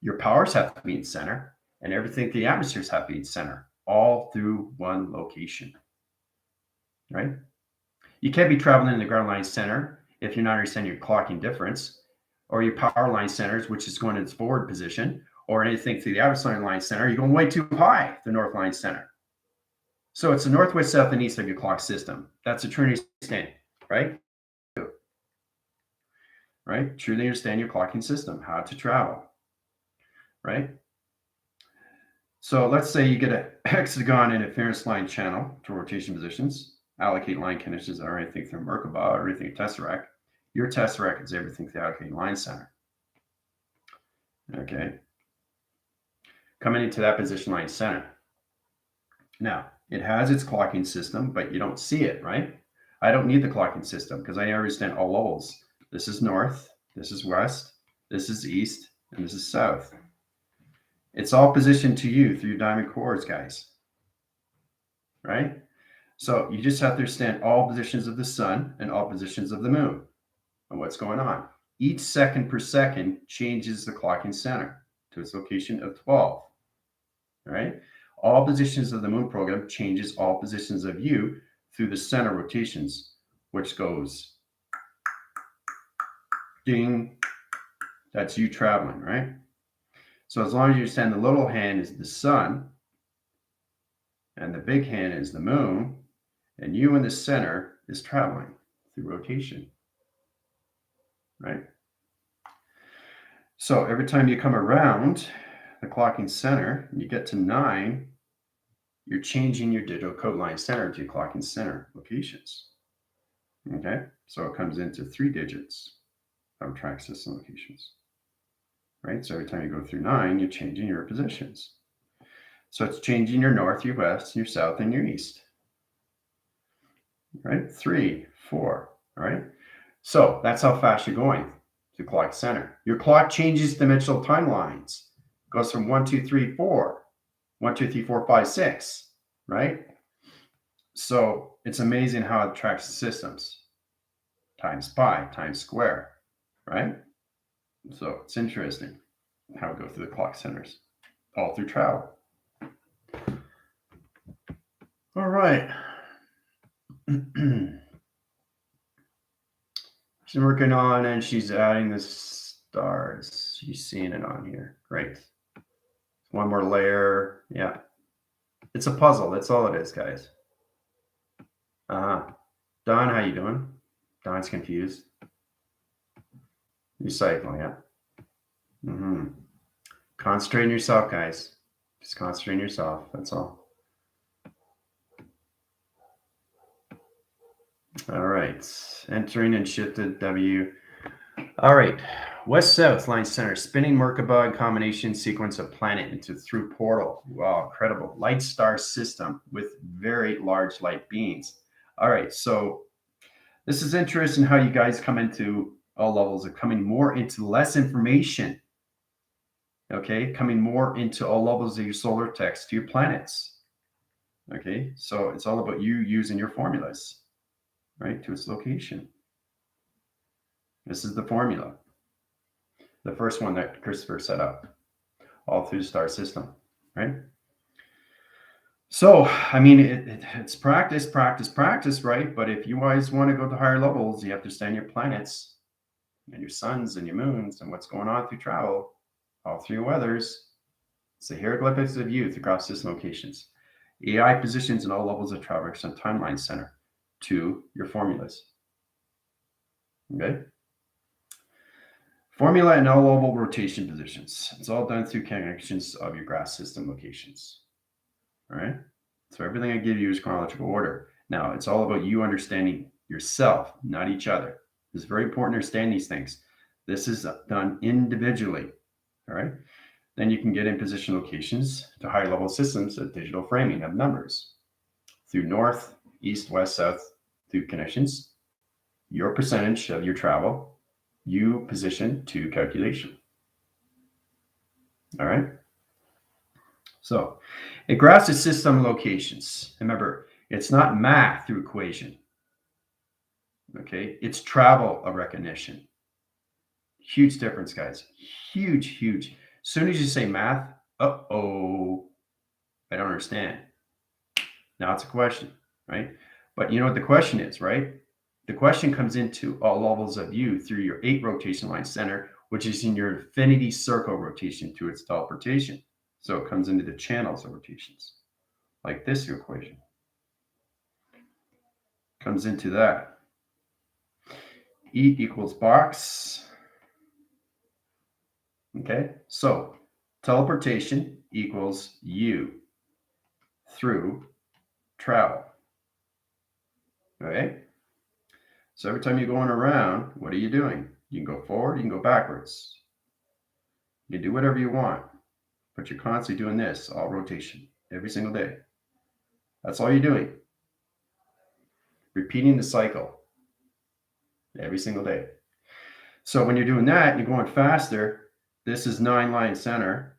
Speaker 1: your powers have to be in center, and everything, the atmospheres have to be in center, all through one location, right? You can't be traveling in the ground line center if you're not understanding your clocking difference, or your power line centers, which is going in its forward position, or anything through the outer line center, you're going way too high, the north line center. So it's the northwest, south, and east of your clock system. That's a Trinity stand, right? Right? Truly understand your clocking system, how to travel, right? So let's say you get a hexagon interference line channel to rotation positions, allocate line conditions, or anything through Merkaba or anything tesseract. Your tesseract is everything through the allocating line center. Okay. Coming into that position line center. Now, it has its clocking system, but you don't see it, right? I don't need the clocking system because I understand all levels. This is north, this is west, this is east, and this is south. It's all positioned to you through your diamond cores, guys, right? So you just have to understand all positions of the sun and all positions of the moon and what's going on. Each second per second changes the clocking center to its location of 12, right? All positions of the moon program changes all positions of you through the center rotations, which goes ding, that's you traveling, right? So as long as you understand the little hand is the sun and the big hand is the moon, and you in the center is traveling through rotation, right? So every time you come around the clocking center, you get to 9, you're changing your digital code line center to your clocking center locations. Okay, so it comes into 3 digits of track system locations, right? So every time you go through 9, you're changing your positions. So it's changing your north, your west, your south, and your east, right? 3, 4, all right? So that's how fast you're going to clock center. Your clock changes dimensional timelines. Goes from 1, 2, 3, 4, 1, 2, 3, 4, 5, 6, right? So it's amazing how it tracks systems. Times pi, times square, right? So it's interesting how it goes through the clock centers, all through travel. All right. She's working on and she's adding the stars. She's seeing it on here. Great. One more layer. Yeah. It's a puzzle. That's all it is, guys. Don, how you doing? Don's confused. Recycling, yeah. Mm-hmm. Concentrate on yourself, guys. Just concentrate on yourself. That's all. All right. Entering and shifted W. All right. West-south line center. Spinning Merkaba combination sequence of planet into through portal. Wow, incredible. Light star system with very large light beings. All right. So this is interesting how you guys come into all levels of coming more into less information. Okay. Coming more into all levels of your solar text to your planets. Okay. So it's all about you using your formulas, right, to its location. This is the formula. The first one that Christopher set up all through the star system, right? So, I mean, it's practice, practice, practice, right? But if you guys want to go to higher levels, you have to understand your planets and your suns and your moons and what's going on through travel, all through your weathers. It's the hieroglyphics of youth across system locations. AI positions in all levels of traverse and timeline center to your formulas. Okay? Formula and all level rotation positions. It's all done through connections of your graph system locations. All right. So everything I give you is chronological order. Now it's all about you understanding yourself, not each other. It's very important to understand these things. This is done individually. All right. Then you can get in position locations to higher level systems of digital framing of numbers through north, east, west, south, through connections, your percentage of your travel, you position to calculation. All right. So it graphs the system locations. Remember, it's not math through equation. Okay, it's travel of recognition. Huge difference, guys. Huge, huge. As soon as you say math, uh-oh, I don't understand. Now it's a question, right? But you know what the question is, right? The question comes into all levels of you through your 8 rotation line center, which is in your infinity circle rotation to its teleportation. So it comes into the channels of rotations, like this equation. Comes into that. E equals box. Okay, so teleportation equals you through travel. Okay, so every time you're going around, what are you doing? You can go forward, you can go backwards. You can do whatever you want, but you're constantly doing this, all rotation, every single day. That's all you're doing. Repeating the cycle every single day. So when you're doing that, you're going faster. This is 9 line center.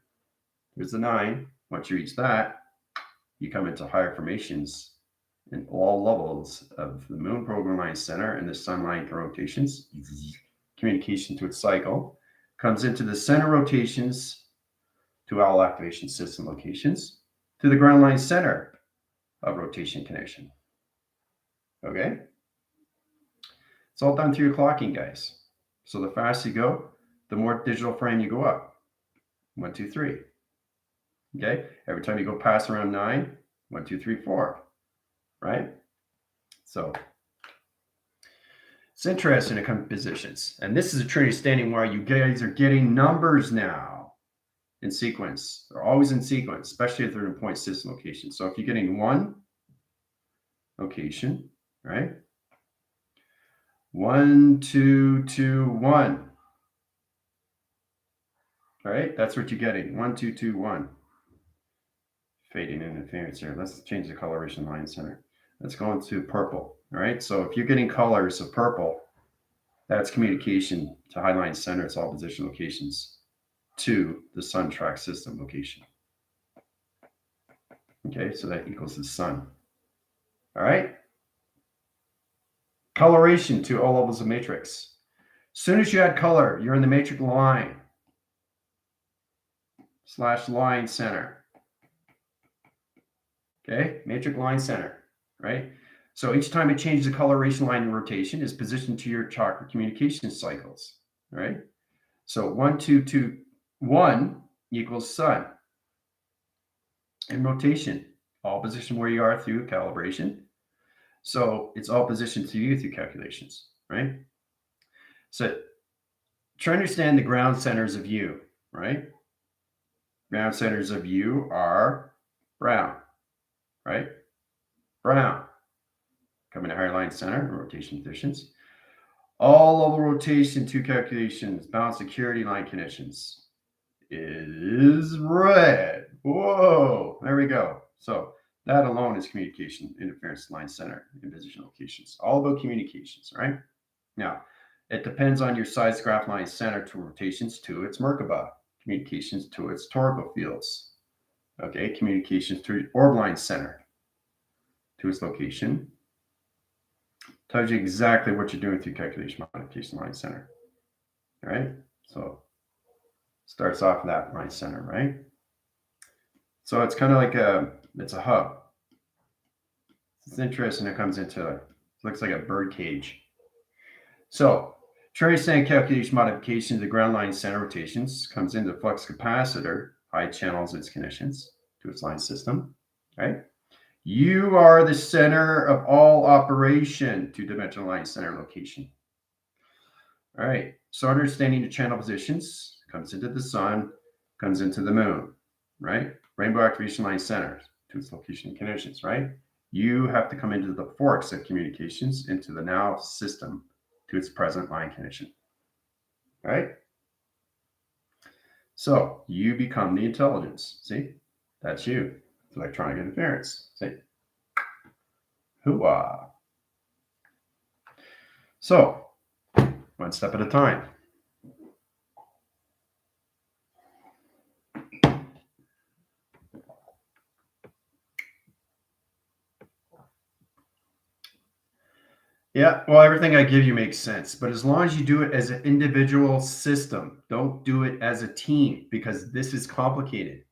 Speaker 1: Here's the 9. Once you reach that, you come into higher formations in all levels of the moon program line center and the sun line rotations. Communication to its cycle comes into the center rotations to all activation system locations to the ground line center of rotation connection. Okay? It's all done through your clocking, guys. So the faster you go, the more digital frame you go up. 1, 2, 3. Okay? Every time you go past around 9, 1, 2, 3, 4. Right? So it's interesting to come to positions. And this is a true understanding why you guys are getting numbers now in sequence. They're always in sequence, especially if they're in point system location. So if you're getting 1 location, right? 1, 2, 2, 1. All right, that's what you're getting. 1, 2, 2, 1. Fading in interference here. Let's change the coloration line center. Let's go into purple. All right, so if you're getting colors of purple, that's communication to highline center. It's all position locations to the sun track system location. Okay, so that equals the sun. All right. Coloration to all levels of matrix. As soon as you add color, you're in the matrix line / line center. Okay, matrix line center, right? So each time it changes the coloration line and rotation is positioned to your chakra communication cycles, right? So 1, 2, 2, 1 equals sun. And rotation, all position where you are through calibration. So it's all positioned to you through calculations, right? So try to understand the ground centers of you. right? Ground centers of you are brown, right? Brown. Coming to higher line center, rotation conditions. All level rotation, 2 calculations, balance security line conditions is red. Whoa, there we go. So that alone is communication, interference, line center, and position locations. All about communications, right? Now, it depends on your size graph line center to rotations to its Merkaba, communications to its torical fields. Okay, communications to orb line center to its location. Tells you exactly what you're doing through calculation modification line center. All right, so starts off with that line center, right? So it's kind of like it's a hub. It's interesting. It comes into, it looks like a bird cage. So tracing calculation modification, the ground line center rotations comes into the flux capacitor, high channels its conditions to its line system, right? You are the center of all operation, two-dimensional line center location. All right, so understanding the channel positions comes into the sun, comes into the moon, right? Rainbow activation line center to its location and conditions, right? You have to come into the forks of communications into the now system to its present line condition, right? So you become the intelligence. See, that's you. It's electronic interference. See, hoo-ah. So one step at a time. Yeah, well, everything I give you makes sense, but as long as you do it as an individual system, don't do it as a team because this is complicated,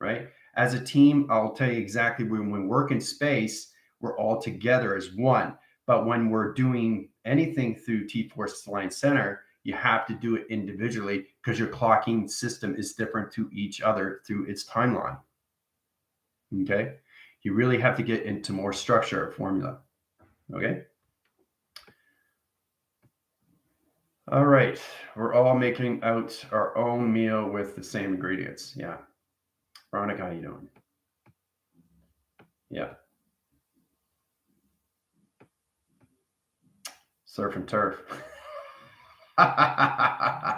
Speaker 1: right? As a team, I'll tell you exactly when we work in space, we're all together as one. But when we're doing anything through T-Force Line Center, you have to do it individually because your clocking system is different to each other through its timeline. Okay? You really have to get into more structure or formula. Okay? All right. We're all making out our own meal with the same ingredients. Yeah. Veronica, how you doing? Yeah. Surf and turf. Yeah.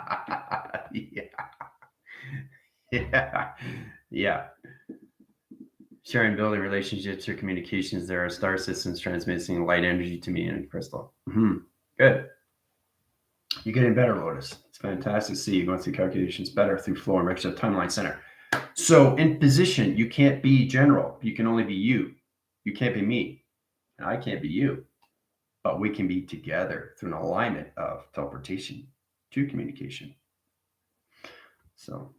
Speaker 1: Yeah. Yeah. Sharing building relationships or communications. There are star systems transmitting light energy to me and Crystal. Good. You're getting better, Lotus. It's fantastic to see you going through calculations better through flow and Richter timeline center. So in position, you can't be general. You can only be you. You can't be me. And I can't be you. But we can be together through an alignment of teleportation to communication. So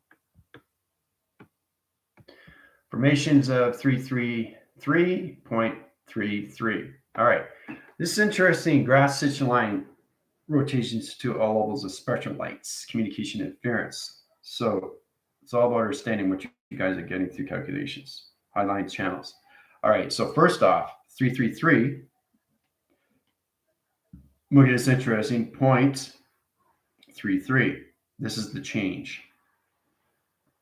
Speaker 1: formations of 333.33. All right. This is interesting. Grass stitch line rotations to all levels of spectrum lights, communication interference. So it's all about understanding what you guys are getting through calculations, highline channels. All right. So first off, 333. Look at this interesting 0.33. This is the change.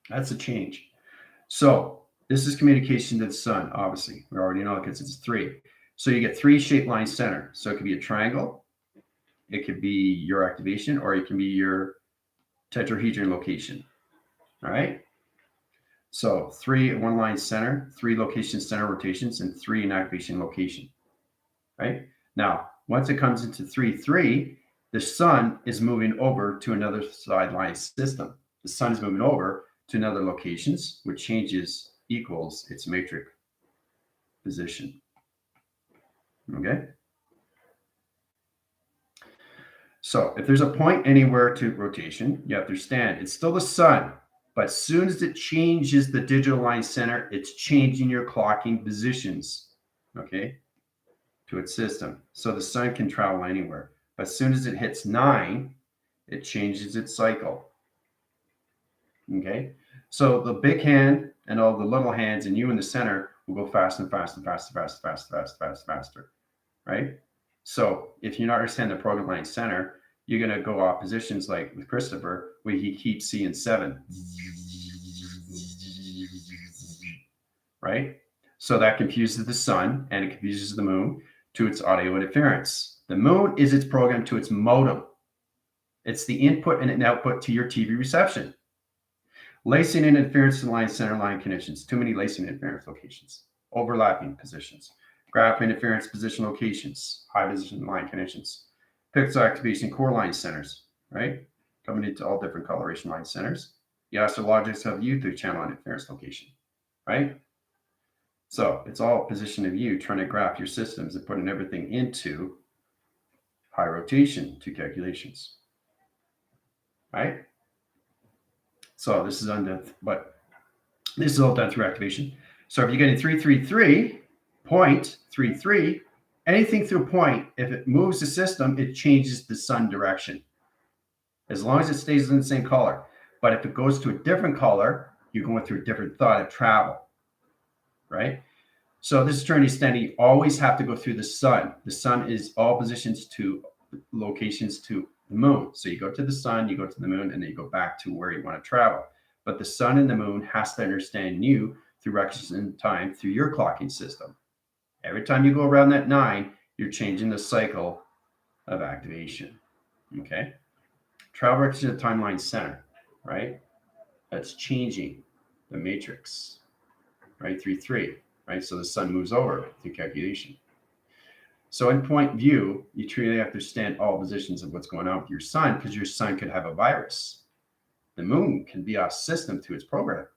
Speaker 1: That's a change. So this is communication to the sun, obviously. We already know because it's 3. So you get 3 shape line center. So it could be a triangle. It could be your activation, or it can be your tetrahedron location. All right. So 3 at one line center, 3 location center rotations, and 3 in activation location. Right. Now, once it comes into 3-3, the sun is moving over to another sideline system. The sun is moving over to another locations, which changes equals its matrix position. Okay. So if there's a point anywhere to rotation, you understand it's still the sun, but as soon as it changes the digital line center, it's changing your clocking positions, okay, to its system. So the sun can travel anywhere. But as soon as it hits 9, it changes its cycle. Okay, so the big hand and all the little hands and you in the center will go fast and fast and fast and fast, fast, fast, fast, faster, right? So if you don't understand the program line center, you're going to go off positions like with Christopher, where he keeps seeing 7. Right? So that confuses the sun and it confuses the moon to its audio interference. The moon is its program to its modem. It's the input and an output to your TV reception. Lacing and interference in line center line conditions. Too many lacing and interference locations. Overlapping positions. Graph interference position locations. High position line conditions. Pixel activation core line centers. Right? Coming into all different coloration line centers. The astrologics of you through channel interference location. Right? So it's all position of you trying to graph your systems and putting everything into high rotation to calculations. Right? So this is undone, but this is all done through activation. So if you're getting 333.33, anything through point, if it moves the system, it changes the sun direction. As long as it stays in the same color. But if it goes to a different color, you're going through a different thought of travel. Right? So this journey steady, you always have to go through the sun. The sun is all positions to locations to the moon. So you go to the sun, you go to the moon, and then you go back to where you want to travel. But the sun and the moon has to understand you through records in time through your clocking system. Every time you go around that 9, you're changing the cycle of activation. Okay? Travel records to the timeline center, right? That's changing the matrix, right? 3-3. Right? So the sun moves over through calculation. So in point view, you truly have to understand all positions of what's going on with your sun because your sun could have a virus. The moon can be off system to its program.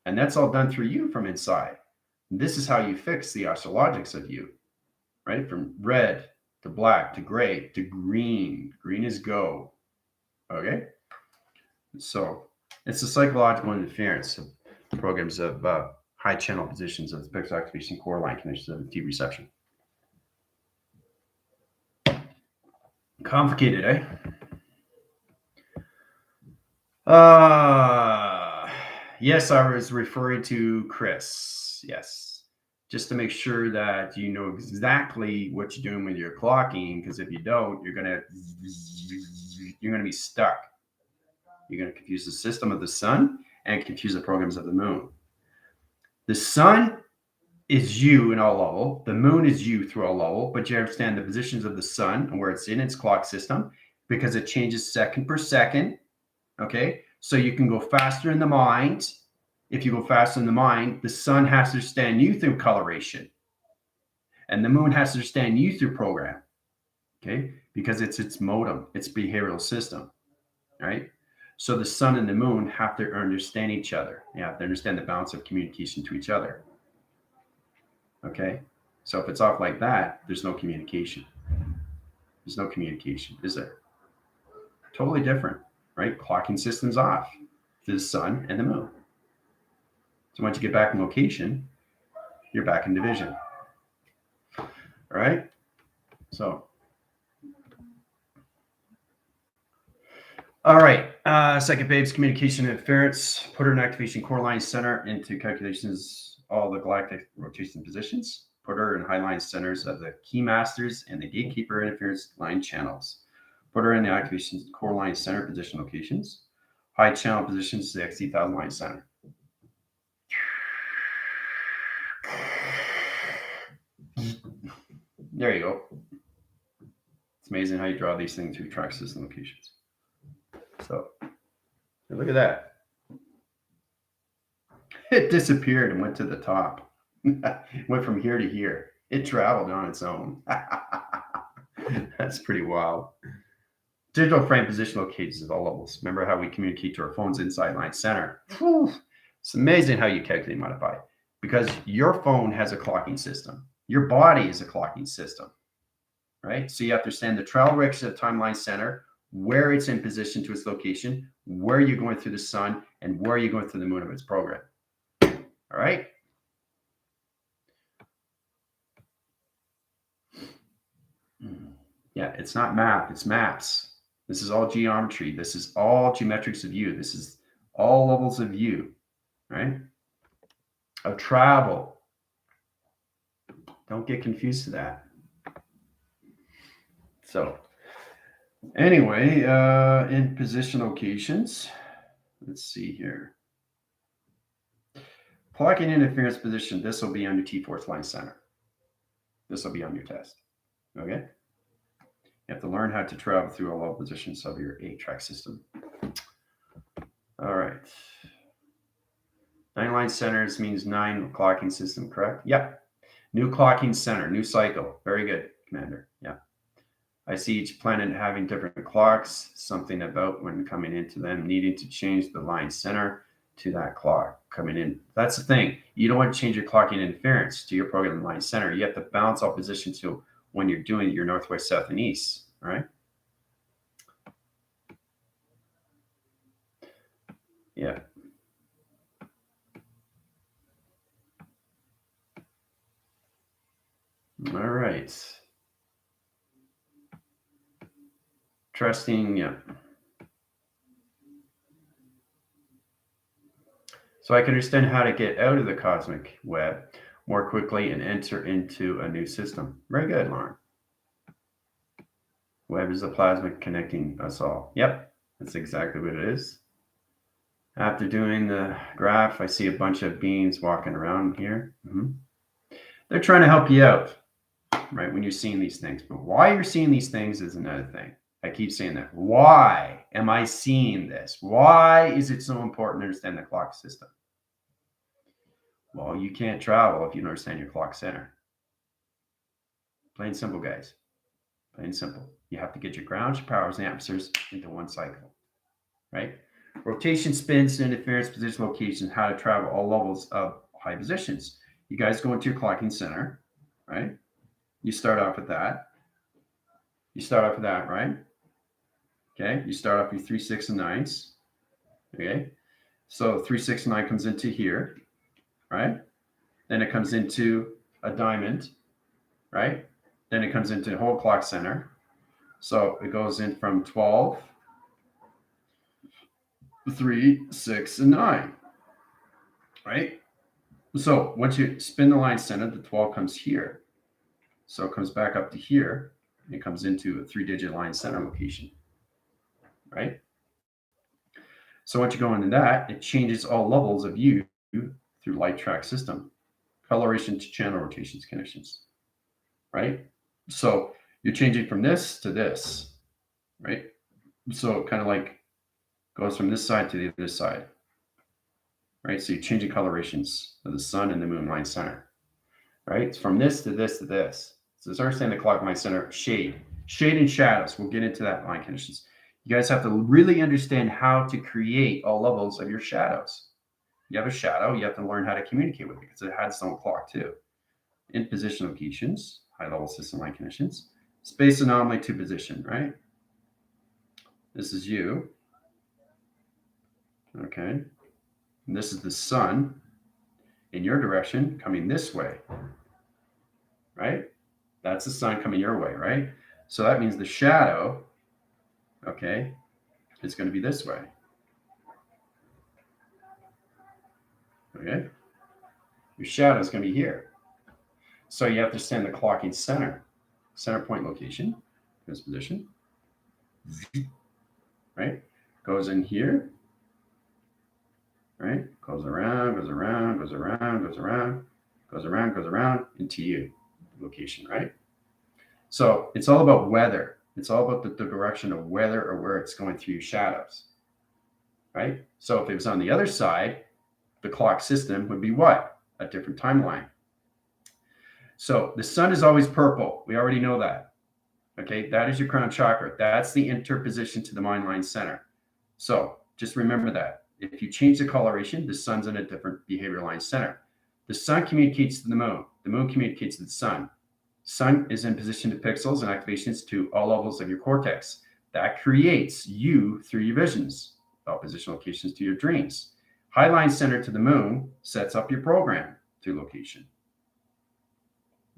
Speaker 1: And that's all done through you from inside. And this is how you fix the astrologics of you, right? From red to black to gray to green. Green is go. Okay? So it's the psychological interference of programs of high channel positions of the pixel activation core line conditions of the TV reception. Complicated, eh? Yes, I was referring to Chris. Yes. Just to make sure that you know exactly what you're doing with your clocking, because if you don't, you're gonna be stuck. You're gonna confuse the system of the sun and confuse the programs of the moon. The sun is you in all level. The moon is you through all level, but you understand the positions of the sun and where it's in its clock system because it changes second per second. Okay, so you can go faster in the mind. If you go faster in the mind, the sun has to understand you through coloration, and the moon has to understand you through program. Okay, because it's its modem, its behavioral system, right? So the sun and the moon have to understand each other. They have to understand the balance of communication to each other. Okay, so if it's off like that, there's no communication. There's no communication, is there? Totally different, right? Clocking system's off to the sun and the moon. So once you get back in location, you're back in division. All right. So, all right. Second Babe's communication interference. Put her in activation core line center into calculations, all the galactic rotation positions. Put her in high line centers of the key masters and the gatekeeper interference line channels. Put her in the activation core line center position locations. High channel positions to the XT1000 line center. There you go. It's amazing how you draw these things through track system locations. So look at that. It disappeared and went to the top. Went from here to here. It traveled on its own. That's pretty wild. Digital frame position locations at all levels. Remember how we communicate to our phones inside line center. Whew. It's amazing how you calculate and modify because your phone has a clocking system. Your body is a clocking system, right? So you have to understand the travel direction of timeline center, where it's in position to its location, where you're going through the sun, and where you're going through the moon of its program. All right? Yeah, it's not math, it's maps. This is all geometry. This is all geometrics of you. This is all levels of you, right? Of travel. Don't get confused to that. So Anyway, in position locations, let's see here. Clocking interference position, this will be on your T-force line center. This will be on your test. Okay? You have to learn how to travel through all positions of your 8-track system. All right. 9 line centers means 9 clocking system, correct? Yeah. New clocking center, new cycle. Very good, Commander. Yeah. I see each planet having different clocks, something about when coming into them needing to change the line center to that clock coming in. That's the thing. You don't want to change your clocking interference to your program line center. You have to balance all positions to when you're doing your northwest, south, and east. All right. Yeah. All right. Trusting, yeah. So I can understand how to get out of the cosmic web more quickly and enter into a new system. Very good, Lauren. Web is a plasma connecting us all. Yep, that's exactly what it is. After doing the graph, I see a bunch of beings walking around here. They're trying to help you out, right, when you're seeing these things. But why you're seeing these things is another thing. I keep saying that. Why am I seeing this? Why is it so important to understand the clock system? Well, you can't travel if you don't understand your clock center. Plain simple, guys. Plain simple. You have to get your grounds, your powers, and atmospheres into one cycle, right? Rotation, spins, interference, position, location, how to travel all levels of high positions. You guys go into your clocking center, right? You start off with that. You start off with that, right? Okay. You start off with 3, 6, and 9s. Okay. So 3, 6, and 9 comes into here, right? Then it comes into a diamond, right? Then it comes into the whole clock center. So it goes in from 12, 3, 6, and 9, right? So once you spin the line center, the 12 comes here. So it comes back up to here. And it comes into a 3-digit line center location, right? So once you go into that, it changes all levels of you through light track system, coloration to channel rotations connections, right? So you're changing from this to this, right? So it kind of like goes from this side to the other side, right? So you're changing colorations of the sun and the moon line center, right? It's from this to this to this. So let's understand the clock line center, shade and shadows. We'll get into that line conditions. You guys have to really understand how to create all levels of your shadows. You have a shadow, you have to learn how to communicate with it because it has its own clock too. In position locations, high level system line conditions, space anomaly to position, right? This is you. Okay. And this is the sun in your direction coming this way, right? That's the sun coming your way, right? So that means the shadow, okay, is going to be this way. Okay. Your shadow is going to be here. So you have to stand the clocking center point location, this position, right? Goes in here, right? Goes around, goes around, goes around, goes around, goes around, goes around into you, location, right? So it's all about weather. It's all about the direction of weather or where it's going through your shadows, right? So if it was on the other side, the clock system would be what? A different timeline. So the sun is always purple. We already know that. Okay, that is your crown chakra. That's the interposition to the mind line center. So just remember that. If you change the coloration, the sun's in a different behavior line center. The sun communicates to the moon communicates to the sun. Sun is in position to pixels and activations to all levels of your cortex. That creates you through your visions, opposition locations to your dreams. High line center to the moon sets up your program through location.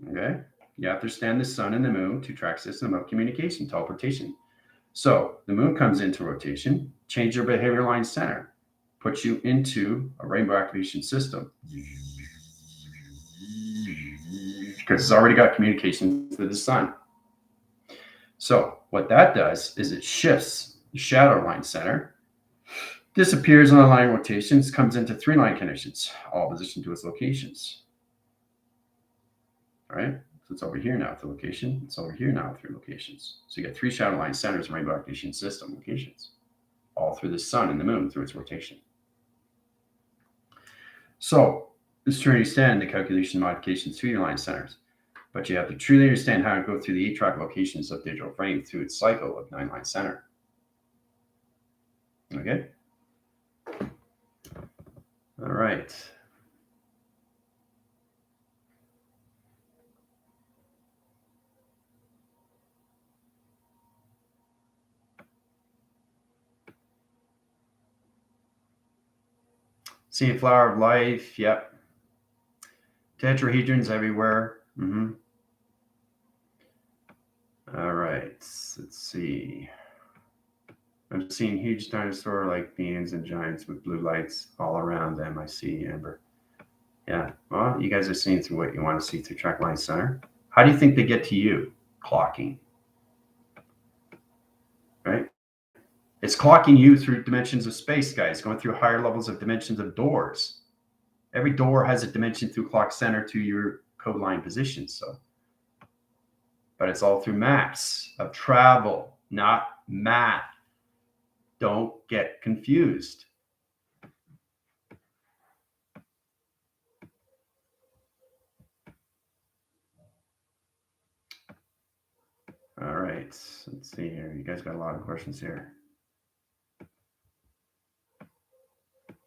Speaker 1: Okay, you have to understand the sun and the moon, 2-track system of communication, teleportation. So the moon comes into rotation, change your behavior line center, puts you into a rainbow activation system. Because it's already got communication to the sun. So what that does is it shifts the shadow line center, disappears on a line rotations, comes into 3-line connections, all positioned to its locations. All right? So it's over here now with the location. It's over here now with 3 locations. So you get 3 shadow line centers, rainbow occultation system locations, all through the sun and the moon through its rotation. So this is to understand the calculation modifications to your line centers, but you have to truly understand how to go through the 8-track locations of digital frame through its cycle of 9-line center. Okay? All right. See a flower of life, yep. Tetrahedrons everywhere. All right, let's see. I'm seeing huge dinosaur-like beings and giants with blue lights all around them. I see, Amber. Yeah, well, you guys are seeing through what you want to see through track line center. How do you think they get to you? Clocking. Right? It's clocking you through dimensions of space, guys, going through higher levels of dimensions of doors. Every door has a dimension through clock center to your code line position. So, but it's all through maps of travel, not math. Don't get confused. All right, let's see here. You guys got a lot of questions here.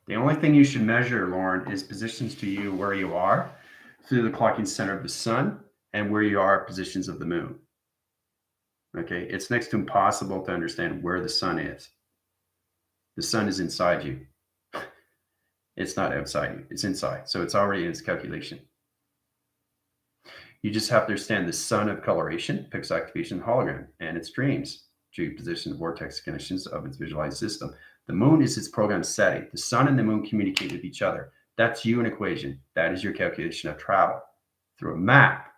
Speaker 1: The only thing you should measure, Lauren, is positions to you where you are through the clocking center of the sun and where you are positions of the moon. Okay, it's next to impossible to understand where the sun is. The sun is inside you. It's not outside you, it's inside. So it's already in its calculation. You just have to understand the sun of coloration, pixel activation, hologram, and its dreams, due position vortex connections of its visualized system. The moon is its program setting. The sun and the moon communicate with each other. That's you an equation. That is your calculation of travel through a map.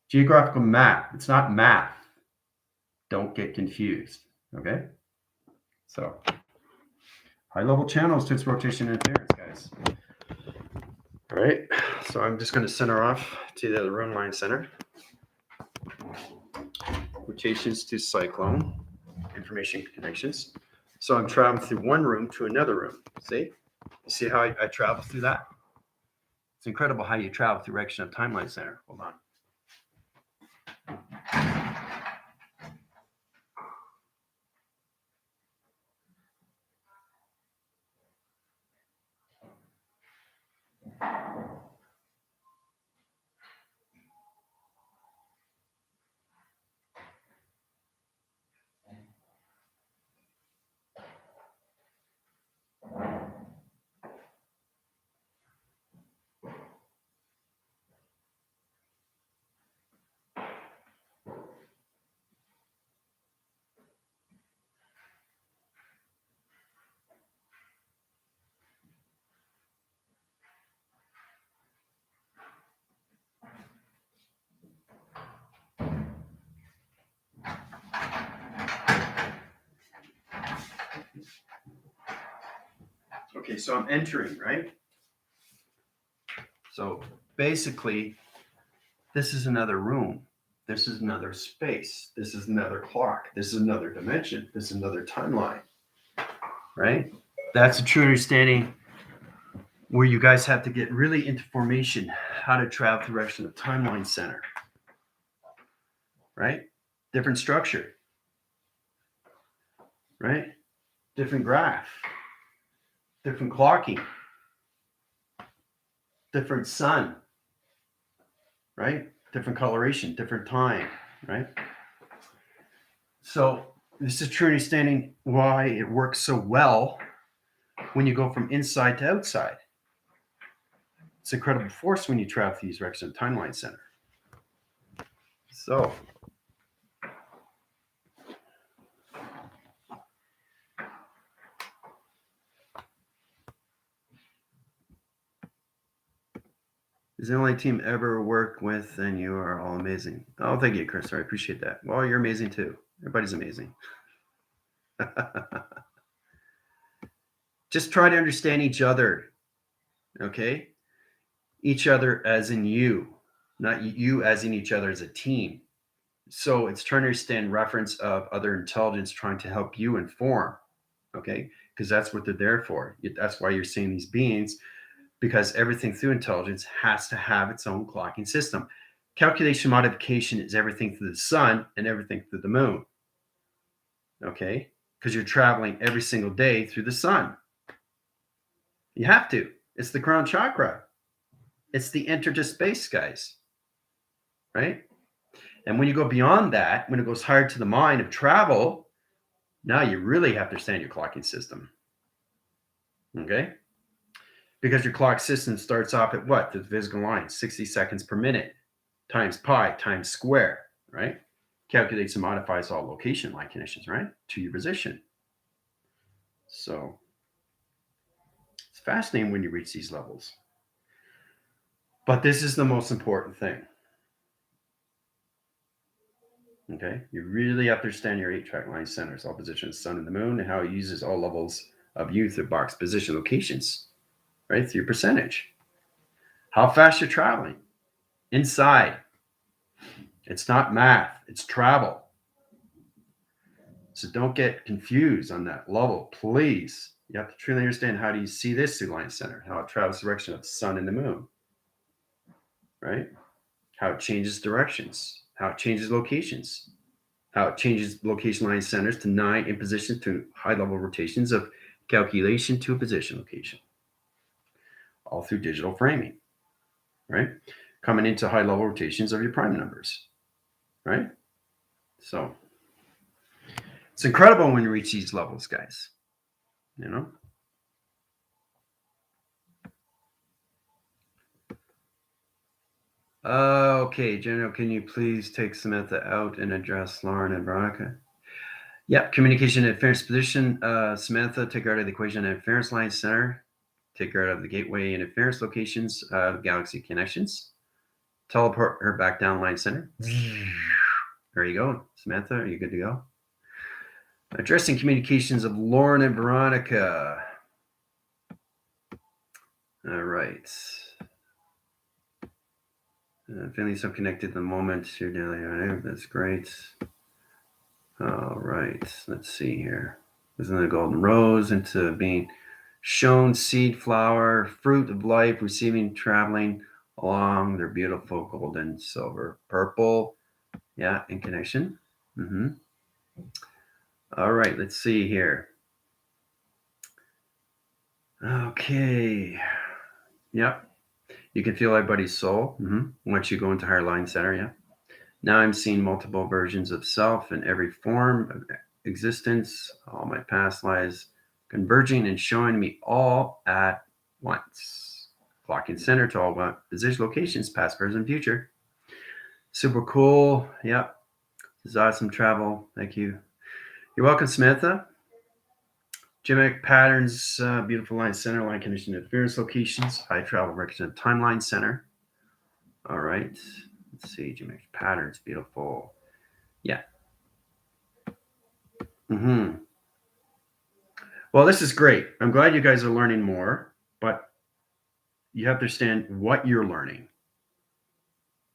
Speaker 1: Geographical map. It's not math. Don't get confused. Okay? So, high-level channels to its rotation interference, guys. All right. So I'm just going to center off to the room line center. Rotations to cyclone. Information connections. So I'm traveling through one room to another room. See? You see how I travel through that? It's incredible how you travel through direction of timeline center. Hold on. Okay, so I'm entering, right? So basically, this is another room. This is another space. This is another clock. This is another dimension. This is another timeline, right? That's a true understanding where you guys have to get really into formation, how to travel through direction of timeline center, right? Different structure, right? Different graph, different clocking, different sun, right? Different coloration, different time, right? So this is true understanding why it works so well when you go from inside to outside. It's an incredible force when you travel through these directions of timeline center. So Is the only team ever worked with, and you are all amazing. Oh, thank you, Chris. I appreciate that. Well, you're amazing too. Everybody's amazing. Just try to understand each other, okay? Each other as in you, not you as in each other as a team. So it's trying to understand reference of other intelligence trying to help you inform, okay? Because that's what they're there for. That's why you're seeing these beings, because everything through intelligence has to have its own clocking system. Calculation modification is everything through the sun and everything through the moon, okay? Because you're traveling every single day through the sun. You have to. It's the crown chakra. It's the enter to space, guys, right? And when you go beyond that, when it goes higher to the mind of travel, now you really have to understand your clocking system, okay? Because your clock system starts off at what? The physical line, 60 seconds per minute, times pi, times square, right? Calculates and modifies all location line conditions, right? To your position. So it's fascinating when you reach these levels. But this is the most important thing. Okay, you really have to understand your 8-track line centers, all positions, sun and the moon, and how it uses all levels of you through box position locations, right? Through your percentage. How fast you're traveling. Inside. It's not math, it's travel. So don't get confused on that level, please. You have to truly understand how do you see this through line center, how it travels the direction of the sun and the moon, right? How it changes directions, how it changes locations, how it changes location line centers to 9 in position to high level rotations of calculation to a position location, all through digital framing, right? Coming into high level rotations of your prime numbers, right? So it's incredible when you reach these levels, guys, you know? Okay, General, can you please take Samantha out and address Lauren and Veronica? Yep, communication at fairness position. Samantha, take her out of the equation at fairness line center. Take her out of the gateway and interference locations of galaxy connections. Teleport her back down line center. There you go. Samantha, are you good to go? Addressing communications of Lauren and Veronica. All right. Feeling so connected at the moment. That's great. All right. Let's see here. Isn't the golden rose into being shown seed, flower, fruit of life, receiving, traveling along their beautiful golden, silver, purple. Yeah, in connection. Mm-hmm. All right, let's see here. Okay. Yep. You can feel everybody's soul once you go into higher line center. Yeah. Now I'm seeing multiple versions of self in every form of existence, all my past lives converging and showing me all at once. Clocking center to all position locations, past, present, future. Super cool. Yep. This is awesome travel. Thank you. You're welcome, Samantha. Geometric patterns, beautiful line center, line condition interference locations, high travel represent timeline center. All right. Let's see. Geometric patterns, beautiful. Yeah. Well, this is great. I'm glad you guys are learning more, but you have to understand what you're learning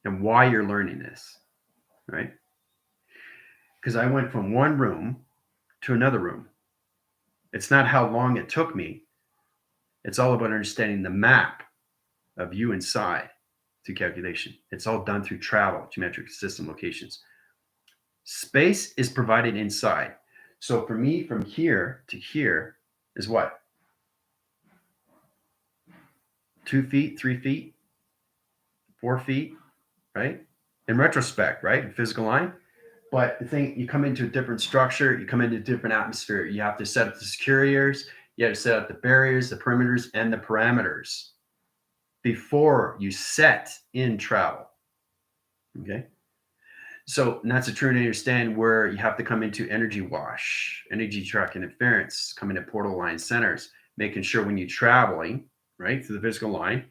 Speaker 1: and why you're learning this, right? Because I went from one room to another room. It's not how long it took me. It's all about understanding the map of you inside through calculation. It's all done through travel, geometric system locations. Space is provided inside. So for me, from here to here is what? 2 feet, 3 feet, 4 feet, right? In retrospect, right? In physical line. But the thing, you come into a different structure, you come into a different atmosphere. You have to set up the security areas, you have to set up the barriers, the perimeters, and the parameters before you set in travel. Okay. So that's a true to understand where you have to come into energy wash, energy track interference, come into portal line centers, making sure when you're traveling, right, through the physical line,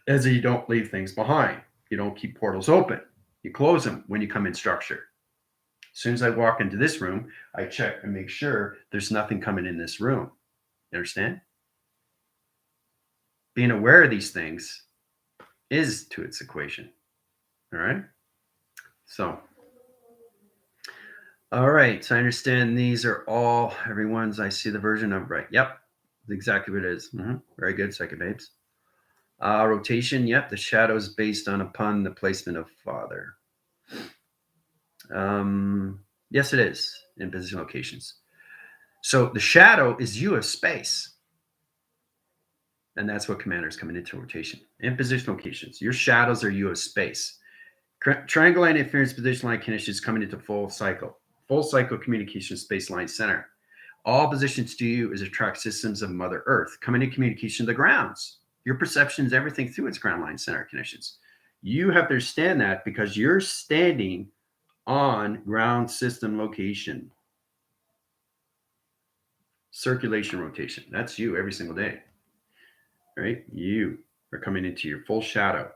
Speaker 1: as you don't leave things behind. You don't keep portals open. You close them when you come in structure. As soon as I walk into this room, I check and make sure there's nothing coming in this room. You understand? Being aware of these things is to its equation. All right? So, all right. So I understand these are all everyone's. I see the version of right. Yep. Exactly what it is. Very good, Psychic Babes. Rotation. Yep. The shadow is based upon the placement of Father. Yes, it is in position locations. So the shadow is you of space. And that's what commanders coming into rotation. In position locations. Your shadows are you of space. Triangle line interference position line conditions coming into full cycle. Full cycle communication space line center. All positions to you is attract systems of Mother Earth. Coming in communication to the grounds. Your perception is everything through its ground line center conditions. You have to understand that because you're standing on ground system location. Circulation rotation. That's you every single day. Right? You are coming into your full shadow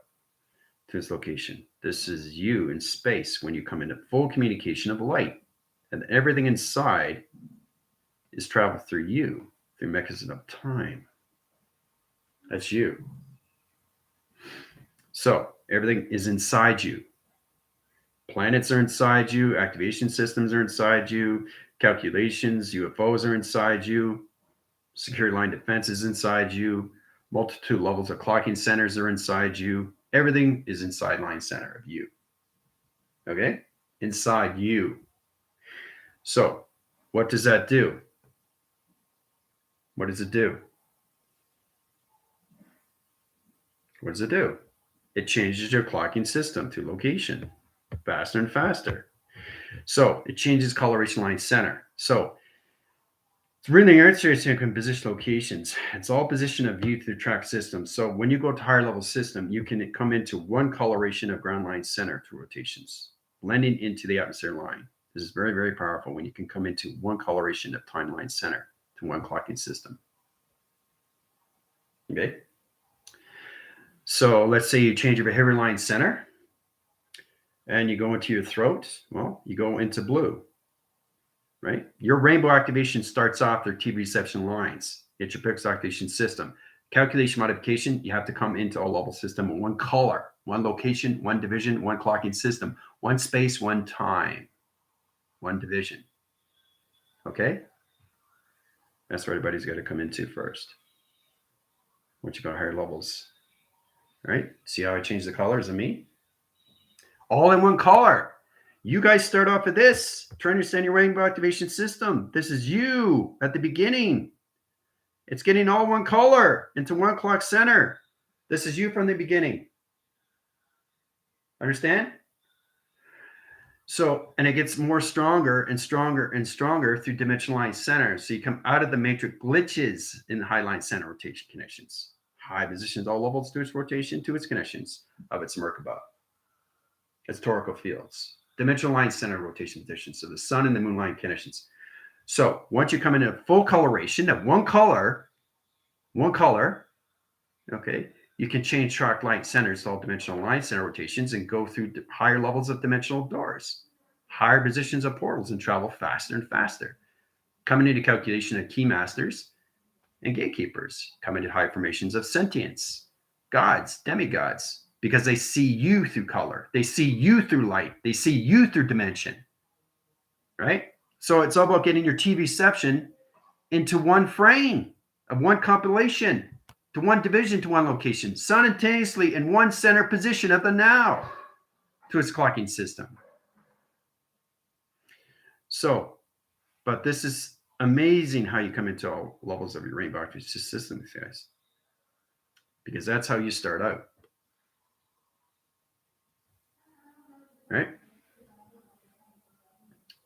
Speaker 1: to this location. This is you in space when you come into full communication of light. And everything inside is traveled through you, through mechanism of time. That's you. So everything is inside you. Planets are inside you. Activation systems are inside you. Calculations, UFOs are inside you. Security line defense is inside you. Multitude levels of clocking centers are inside you. Everything is inside line center of you. Okay? Inside you. So what does that do? What does it do? What does it do? It changes your clocking system to location faster and faster. So it changes coloration line center. So it's really interesting in position locations. It's all position of view through track systems. So when you go to higher level system, you can come into one coloration of ground line center through rotations, blending into the atmosphere line. This is very, very powerful when you can come into one coloration of timeline center to one clocking system. Okay. So let's say you change your behavior line center and you go into your throat. Well, you go into blue, right? Your rainbow activation starts off their TV reception lines. It's your pixel activation system. Calculation modification, you have to come into a level system of one color, one location, one division, one clocking system, one space, one time, one division. Okay? That's where everybody's got to come into first. Once you go higher levels. All right? See how I changed the colors of me? All in one color. You guys start off with this. Try to understand your rainbow activation system. This is you at the beginning. It's getting all one color into one clock center. This is you from the beginning. Understand? So, and it gets more stronger and stronger and stronger through dimensional line center. So you come out of the matrix glitches in the high line center rotation connections. High positions all levels to its rotation to its connections of its Merkaba. Its torical fields. Dimensional line center rotation positions. So the sun and the moon line connections. So once you come into full coloration of one color, okay, you can change track light centers to all dimensional line center rotations and go through higher levels of dimensional doors, higher positions of portals, and travel faster and faster. Coming into calculation of key masters and gatekeepers, coming into high formations of sentience, gods, demigods, because they see you through color. They see you through light. They see you through dimension, right? So it's all about getting your TV reception into one frame of one compilation, to one division, to one location, simultaneously in one center position of the now to its clocking system. So, but this is amazing how you come into all levels of your rainbow activation system, guys, because that's how you start out. Right?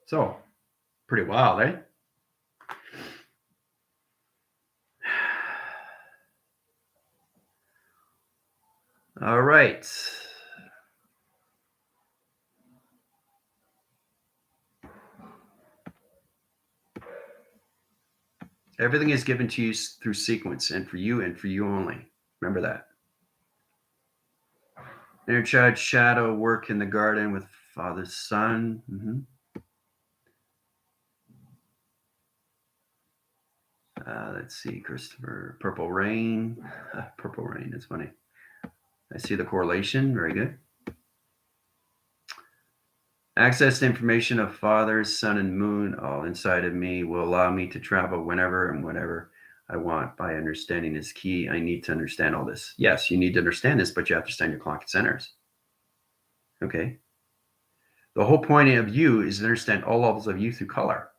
Speaker 1: So, pretty wild, eh? All right. Everything is given to you through sequence and for you only. Remember that. Inner child shadow work in the garden with father's son. Let's see, Christopher. Purple rain. Purple rain. It's funny. I see the correlation. Very good. Access to information of Father, Sun, and Moon all inside of me will allow me to travel whenever and whenever I want. By understanding is key. I need to understand all this. Yes, you need to understand this, but you have to understand your clock and centers. Okay. The whole point of you is to understand all levels of you through color.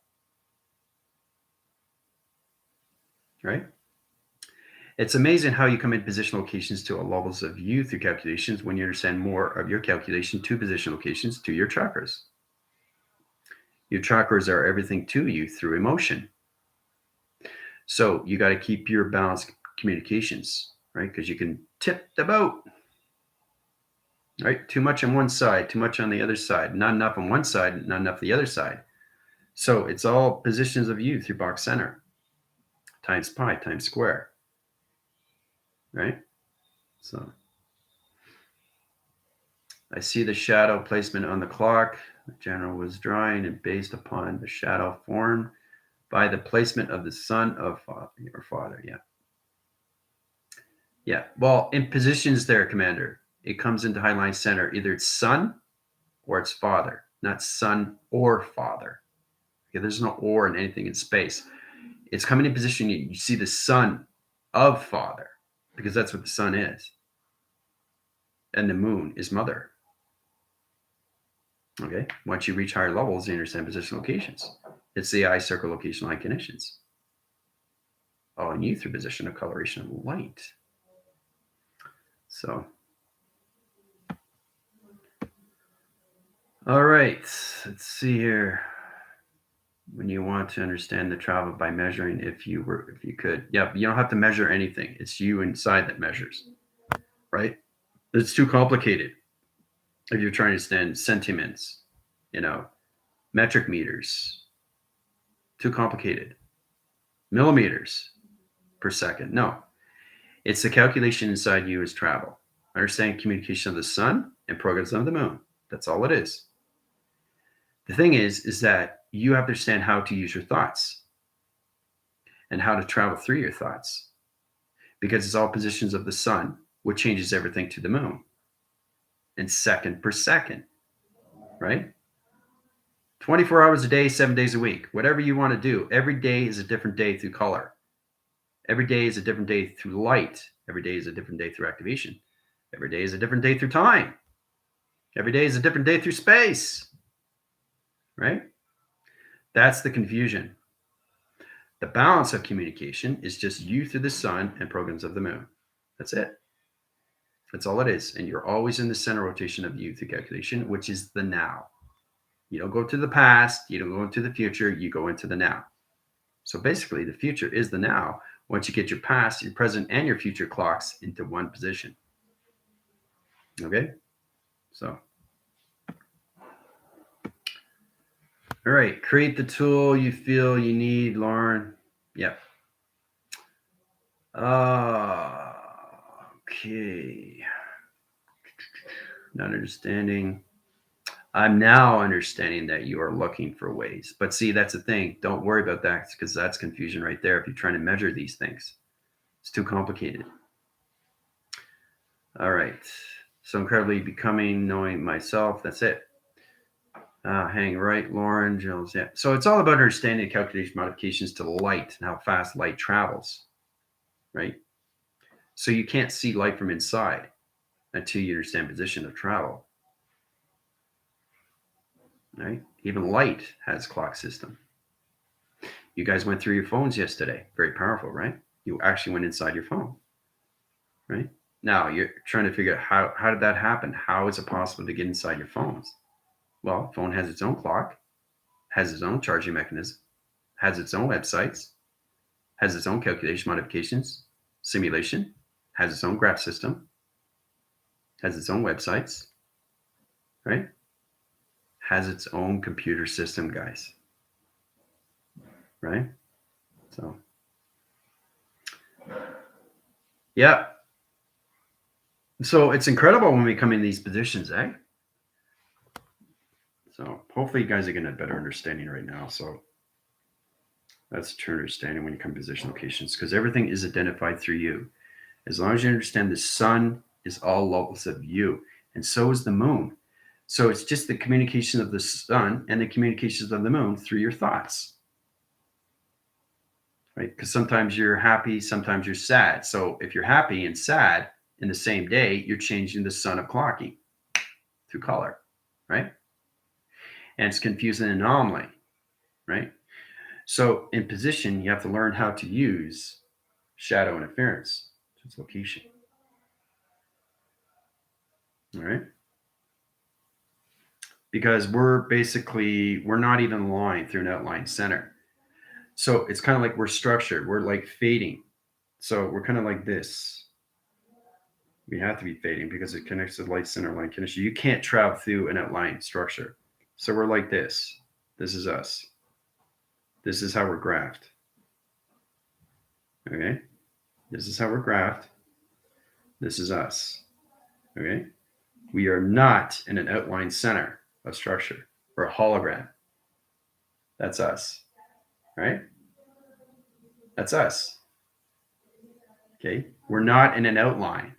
Speaker 1: Right? It's amazing how you come in position locations to all levels of you through calculations when you understand more of your calculation to position locations to your chakras. Your chakras are everything to you through emotion. So you got to keep your balanced communications, right? Because you can tip the boat, right? Too much on one side, too much on the other side, not enough on one side, not enough the other side. So it's all positions of you through box center times pi times square, right? So I see the shadow placement on the clock. The general was drawing and based upon the shadow formed by the placement of the son of your father. Yeah. Yeah. Well, in positions there, Commander, it comes into highline center. Either it's son or it's father, not son or father. Okay, there's no or in anything in space. It's coming in position. You see the son of father because that's what the sun is. And the moon is mother. Okay. Once you reach higher levels, you understand position locations. It's the eye circle location line conditions. Oh, and you through position of coloration of light. So, all right, let's see here. When you want to understand the travel by measuring, if you could, yeah, you don't have to measure anything. It's you inside that measures, right? It's too complicated. If you're trying to understand sentiments, metric meters, too complicated. Millimeters per second. No, it's the calculation inside you is travel. Understanding communication of the sun and progress of the moon. That's all it is. The thing is that you have to understand how to use your thoughts and how to travel through your thoughts because it's all positions of the sun, which changes everything to the moon in second per second, right? 24 hours a day, 7 days a week, whatever you want to do. Every day is a different day through color. Every day is a different day through light. Every day is a different day through activation. Every day is a different day through time. Every day is a different day through space, right? That's the confusion. The balance of communication is just you through the sun and programs of the moon. That's it. That's all it is. And you're always in the center rotation of you through calculation, which is the now. You don't go to the past. You don't go into the future. You go into the now. So basically, the future is the now once you get your past, your present, and your future clocks into one position. Okay? So, all right. Create the tool you feel you need, Lauren. Yep. Okay. Not understanding. I'm now understanding that you are looking for ways. But see, that's the thing. Don't worry about that because that's confusion right there if you're trying to measure these things. It's too complicated. All right. So incredibly becoming, knowing myself. That's it. Hang right, Lauren, Jules. Yeah. So it's all about understanding calculation modifications to light and how fast light travels, right? So you can't see light from inside until you understand position of travel, right? Even light has clock system. You guys went through your phones yesterday. Very powerful, right? You actually went inside your phone, right? Now you're trying to figure out how did that happen? How is it possible to get inside your phones? Well, phone has its own clock, has its own charging mechanism, has its own websites, has its own calculation modifications, simulation, has its own graph system, has its own websites, right? Has its own computer system, guys. Right? So, yeah. So it's incredible when we come in these positions, eh? So hopefully you guys are getting a better understanding right now. So that's a true understanding when you come to position locations, because everything is identified through you. As long as you understand the sun is all levels of you, and so is the moon. So it's just the communication of the sun and the communications of the moon through your thoughts, right? Because sometimes you're happy, sometimes you're sad. So if you're happy and sad in the same day, you're changing the sun of clocking through color, right? And it's confusing an anomaly, right? So in position, you have to learn how to use shadow interference to its location. All right. Because we're not even aligned through an outline center. So it's kind of like we're structured. We're like fading. So we're kind of like this. We have to be fading because it connects to the light center line connection. You can't travel through an outline structure. So we're like this. This is us. This is how we're graphed. Okay. This is how we're graphed. This is us. Okay. We are not in an outline center of structure or a hologram. That's us. Right? That's us. Okay. We're not in an outline.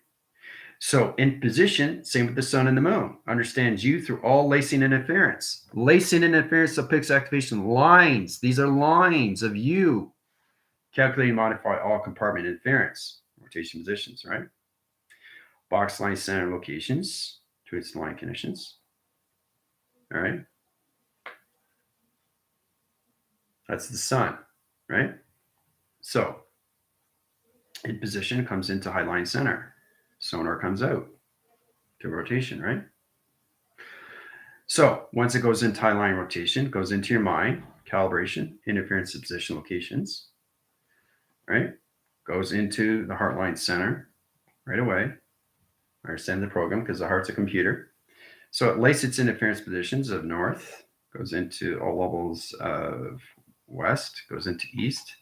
Speaker 1: So in position, same with the sun and the moon, understands you through all lacing interference. Lacing interference of pix activation lines. These are lines of you. Calculate and modify all compartment interference, rotation positions, right? Box line center locations to its line conditions. All right. That's the sun, right? So in position comes into high line center. Sonar comes out to rotation, right? So once it goes into high line rotation, goes into your mind, calibration, interference of position locations, right? Goes into the heart line center right away. I understand the program because the heart's a computer. So it laces its interference positions of north, goes into all levels of west, goes into east,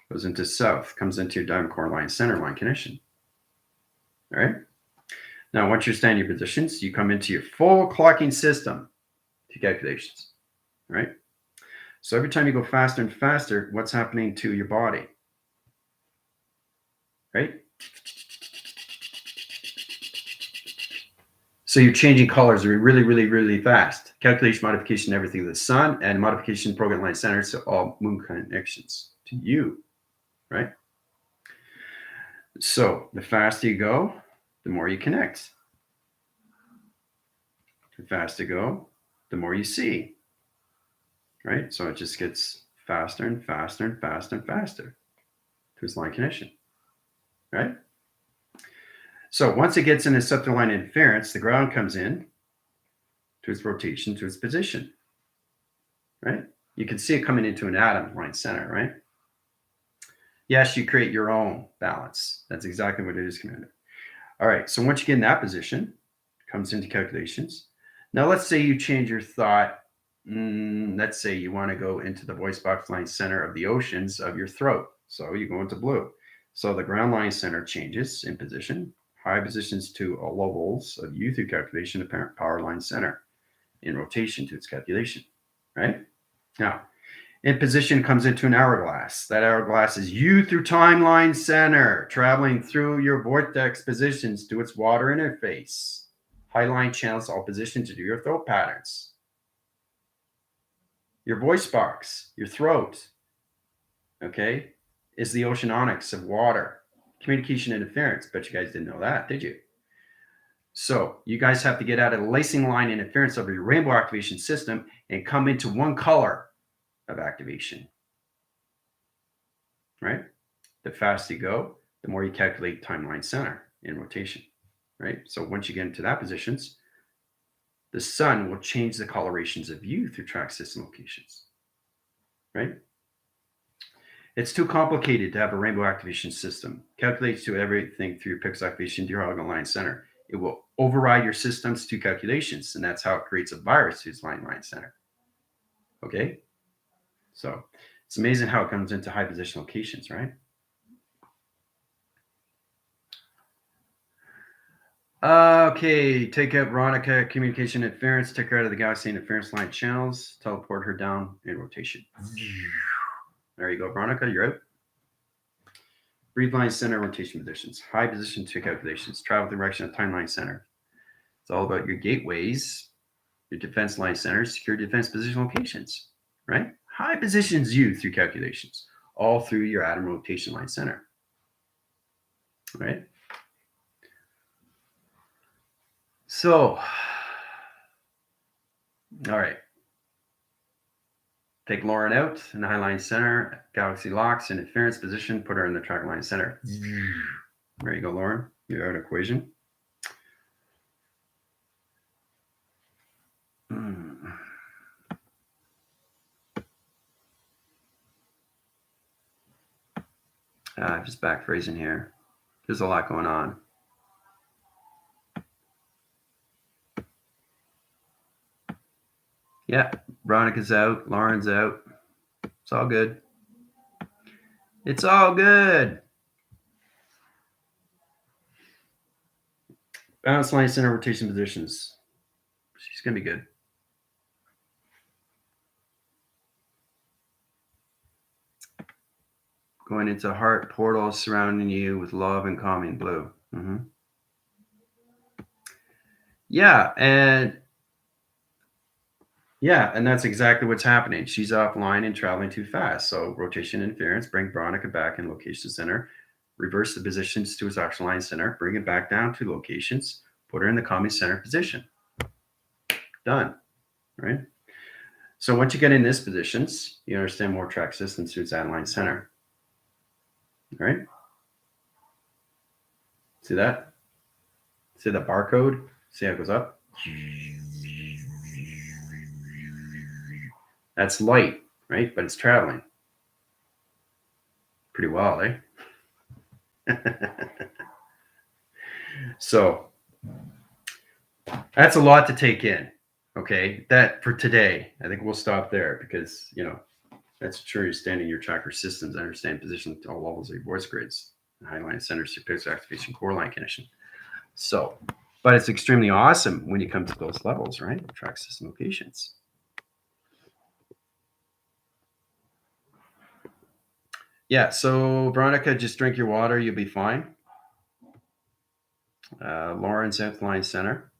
Speaker 1: goes into south, comes into your diamond core line center line condition. All right. Now, once you understand your positions, you come into your full clocking system to calculations. All right. So every time you go faster and faster, what's happening to your body? Right? So you're changing colors really, really, really fast. Calculation, modification, everything to the sun, and modification program line center to all moon connections to you, right? So the faster you go, the more you connect. The faster you go, the more you see, right? So it just gets faster and faster and faster and faster to its line connection, right? So once it gets in a septal line interference, the ground comes in to its rotation, to its position, right? You can see it coming into an atom line center, right? Yes, you create your own balance. That's exactly what it is, Commander. All right, so once you get in that position, comes into calculations. Now let's say you change your thought. Let's say you want to go into the voice box line center of the oceans of your throat. So you go into blue. So the ground line center changes in position. High positions to all levels of you through calculation, apparent power line center in rotation to its calculation, right? Now, in position comes into an hourglass. That hourglass is you through timeline center, traveling through your vortex positions to its water interface. Highline channels all positions to do your throat patterns. Your voice box, your throat, okay, is the oceanics of water. Communication interference. Bet you guys didn't know that, did you? So you guys have to get out of the lacing line interference of your rainbow activation system and come into one color of activation, right? The faster you go, the more you calculate timeline center in rotation, right? So once you get into that positions, the sun will change the colorations of you through track system locations, right? It's too complicated to have a rainbow activation system. Calculates to everything through your pixel activation diagonal line center. It will override your system's two calculations, and that's how it creates a virus to its line center. Okay? So it's amazing how it comes into high position locations, right? Okay, take out Veronica, communication interference, take her out of the galaxy interference line channels, teleport her down in rotation. There you go, Veronica, you're out. Breathe line center rotation positions, high position to calculations, travel direction of timeline center. It's all about your gateways, your defense line centers, secure defense position locations, right? High positions you through calculations, all through your atom rotation line center, right? So, all right. Take Lauren out in the high line center, galaxy locks, interference position, put her in the track line center. There you go, Lauren. You're out of equation. Just back phrasing here. There's a lot going on. Yeah, Veronica's out, Lauren's out. It's all good. It's all good. Balance line center rotation positions. She's going to be good. Going into heart portal surrounding you with love and calming blue. Mm-hmm. Yeah, and that's exactly what's happening. She's offline and traveling too fast. So rotation interference, bring Veronica back in location center, reverse the positions to its actual line center, bring it back down to locations, put her in the calming center position. Done, right? So once you get in this positions, you understand more track systems to its line center. All right? See that? See the barcode? See how it goes up? That's light, right? But it's traveling. Pretty wild, eh? So that's a lot to take in. Okay. That for today, I think we'll stop there because, that's true. You're standing your tracker systems, understand position to all levels of your voice grids, highline centers, pixel activation, core line connection. So, but it's extremely awesome when you come to those levels, right? Track system locations. Yeah. So Veronica, just drink your water. You'll be fine. Lauren's outline center.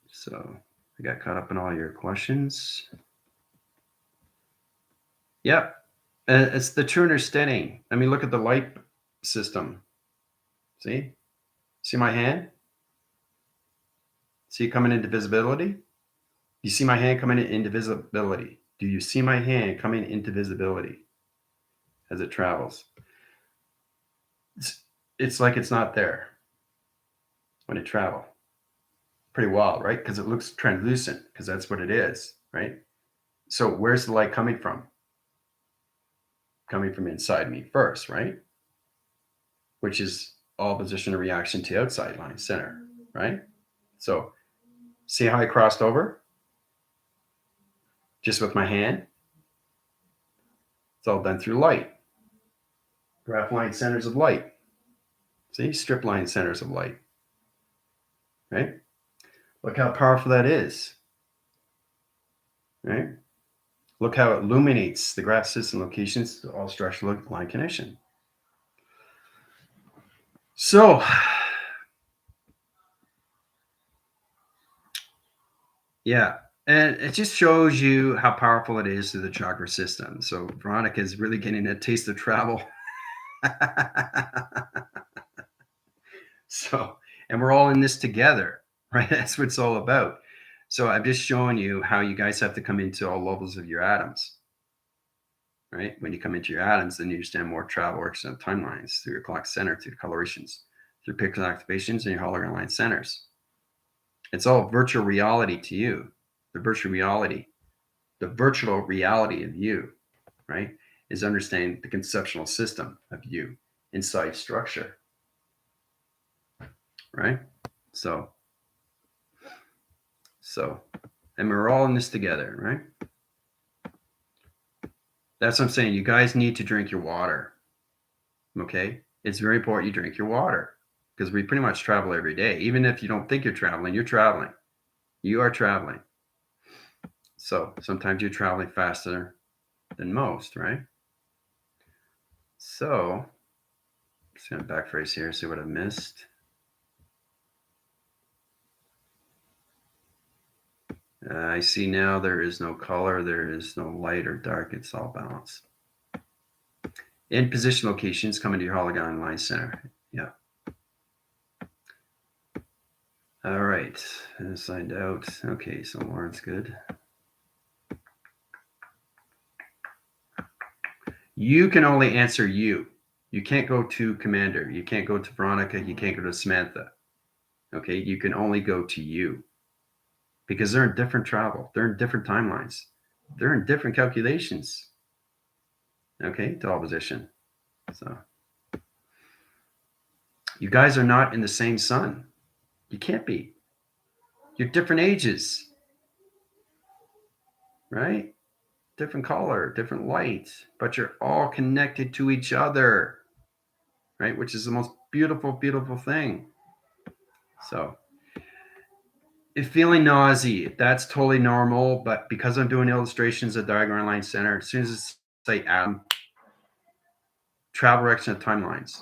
Speaker 1: So I got caught up in all your questions. Yep. It's the true understanding. I mean, look at the light system. See my hand? See it coming into visibility? You see my hand coming into visibility? Do you see my hand coming into visibility as it travels? It's like it's not there when it travels. Pretty wild, right? Because it looks translucent, because that's what it is, right? So where's the light coming from? Coming from inside me first, right? Which is all position of reaction to outside line center, right? So see how I crossed over? Just with my hand? It's all done through light. Graph line centers of light. See, strip line centers of light, right? Look how powerful that is, right? Look how it illuminates the graph system locations to all structural line connection. So, yeah, and it just shows you how powerful it is through the chakra system. So Veronica is really getting a taste of travel. So, and we're all in this together, right? That's what it's all about. So I'm just showing you how you guys have to come into all levels of your atoms, right? When you come into your atoms, then you understand more travel works and timelines through your clock center, through colorations, through pixel activations, and your hologram line centers. It's all virtual reality to you. The virtual reality of you, right, is understanding the conceptual system of you inside structure, right? So, and we're all in this together, right? That's what I'm saying. You guys need to drink your water, okay? It's very important you drink your water because we pretty much travel every day. Even if you don't think you're traveling, you're traveling. You are traveling. So sometimes you're traveling faster than most, right? So just going to backphrase here, see what I missed. I see now there is no color, there is no light or dark, it's all balanced. In position locations, come into your hologon line center. Yeah. All right, signed out. Okay, so Lauren's good. You can only answer you. You can't go to Commander. You can't go to Veronica. You can't go to Samantha. Okay, you can only go to you because they're in different travel. They're in different timelines. They're in different calculations. Okay, to all position. So you guys are not in the same sun. You can't be. You're different ages, right? Different color, different light, but you're all connected to each other, right? Which is the most beautiful, beautiful thing. So if feeling nausea, that's totally normal, but because I'm doing illustrations of diagram line center, as soon as it's say atom, travel direction of timelines,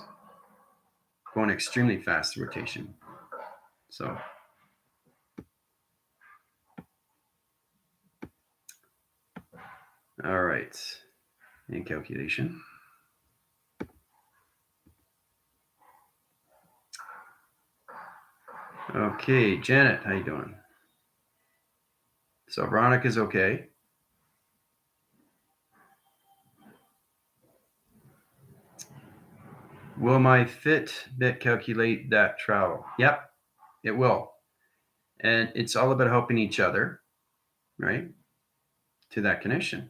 Speaker 1: going extremely fast rotation. So all right, in calculation. Okay, Janet, how you doing? So Veronica's okay. Will my Fitbit calculate that travel? Yep, it will. And it's all about helping each other, right? To that connection.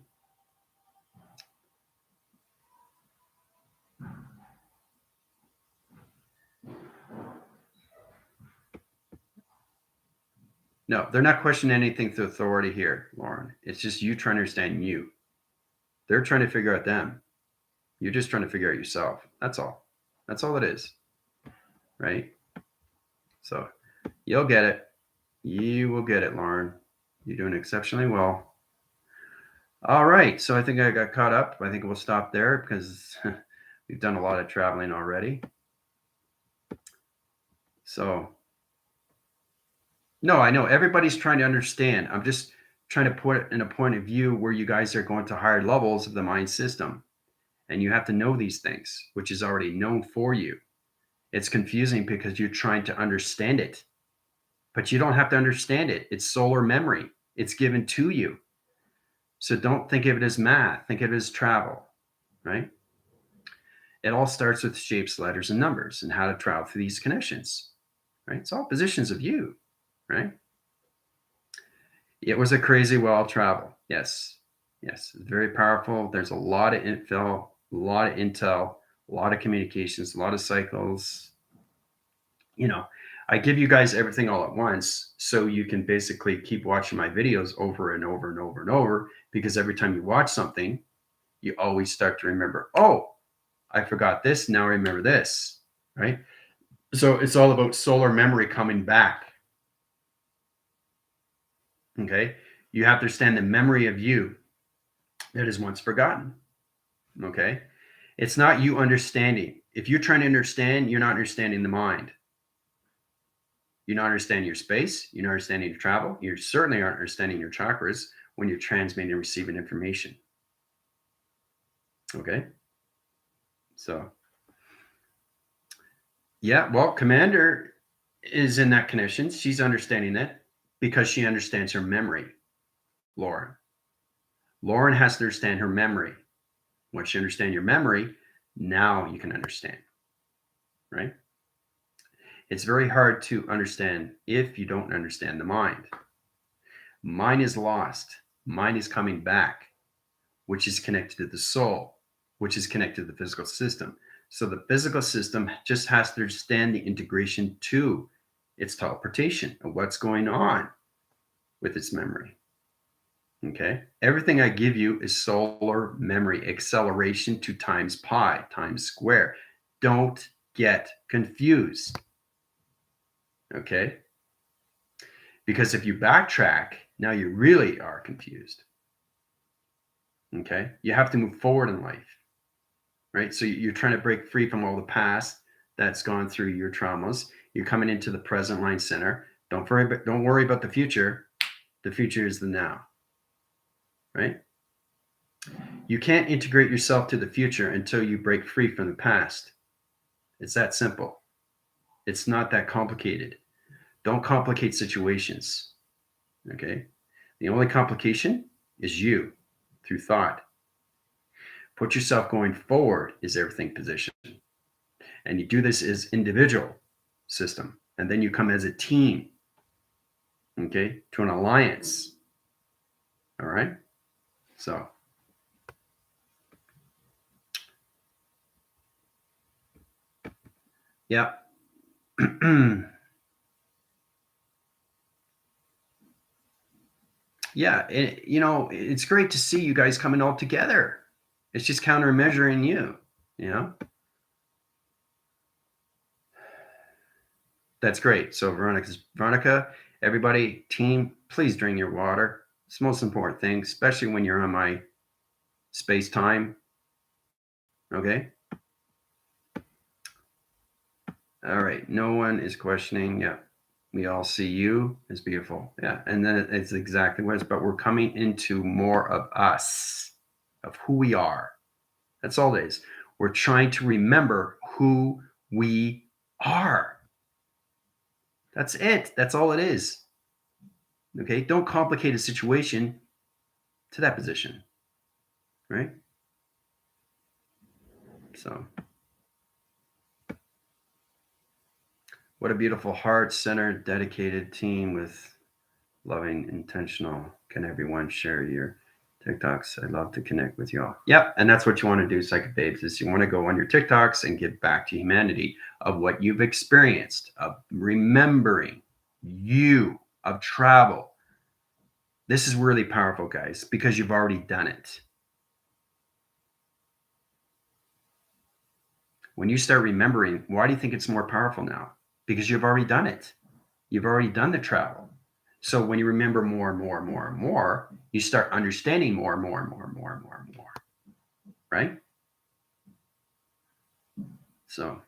Speaker 1: No, they're not questioning anything through authority here, Lauren. It's just you trying to understand you. They're trying to figure out them. You're just trying to figure out yourself. That's all. That's all it is. Right? So you'll get it. You will get it, Lauren. You're doing exceptionally well. All right. So I think I got caught up. I think we'll stop there because we've done a lot of traveling already. So, no, I know everybody's trying to understand. I'm just trying to put it in a point of view where you guys are going to higher levels of the mind system. And you have to know these things, which is already known for you. It's confusing because you're trying to understand it, but you don't have to understand it. It's solar memory. It's given to you. So don't think of it as math. Think of it as travel, right? It all starts with shapes, letters, and numbers and how to travel through these connections, right? It's all positions of you, right? It was a crazy wild travel. Yes. Yes. It's very powerful. There's a lot of intel, a lot of communications, a lot of cycles. You know, I give you guys everything all at once so you can basically keep watching my videos over and over and over and over because every time you watch something, you always start to remember, oh, I forgot this. Now I remember this, right? So it's all about solar memory coming back. Okay. You have to understand the memory of you that is once forgotten. Okay. It's not you understanding. If you're trying to understand, you're not understanding the mind. You're not understanding your space. You're not understanding your travel. You certainly aren't understanding your chakras when you're transmitting and receiving information. Okay. So, yeah, well, Commander is in that connection. She's understanding it because she understands her memory, Lauren. Lauren has to understand her memory. Once you understand your memory, now you can understand, right? It's very hard to understand if you don't understand the mind. Mind is lost. Mind is coming back, which is connected to the soul, which is connected to the physical system. So the physical system just has to understand the integration to its teleportation and what's going on with its memory. Okay. Everything I give you is solar memory acceleration to times pi times square. Don't get confused. Okay? Because if you backtrack, now you really are confused. Okay? You have to move forward in life, right? So you're trying to break free from all the past that's gone through your traumas. You're coming into the present line center. Don't worry about the future. The future is the now, right? You can't integrate yourself to the future until you break free from the past. It's that simple. It's not that complicated. Don't complicate situations. Okay? The only complication is you through thought. Put yourself going forward is everything position. And you do this as individual system. And then you come as a team. Okay? To an alliance. All right? So yeah. Yeah, it's great to see you guys coming all together. It's just countermeasuring you, you know? That's great. So Veronica, everybody, team, please drink your water. It's the most important thing, especially when you're on my space-time. Okay? All right. No one is questioning. Yeah. We all see you. It's beautiful. Yeah. And then it's exactly what it is. But we're coming into more of us, of who we are. That's all it is. We're trying to remember who we are. That's it. That's all it is. Okay? Don't complicate a situation to that position. Right? So, what a beautiful heart-centered, dedicated team with loving, intentional. Can everyone share your TikToks? I'd love to connect with you all. Yep. And that's what you want to do, Psychic Babes, is you want to go on your TikToks and give back to humanity of what you've experienced, of remembering you, of travel. This is really powerful, guys, because you've already done it. When you start remembering, why do you think it's more powerful now? Because you've already done it. You've already done the travel. So when you remember more and more and more and more, you start understanding more and more and more and more and more and more. Right? So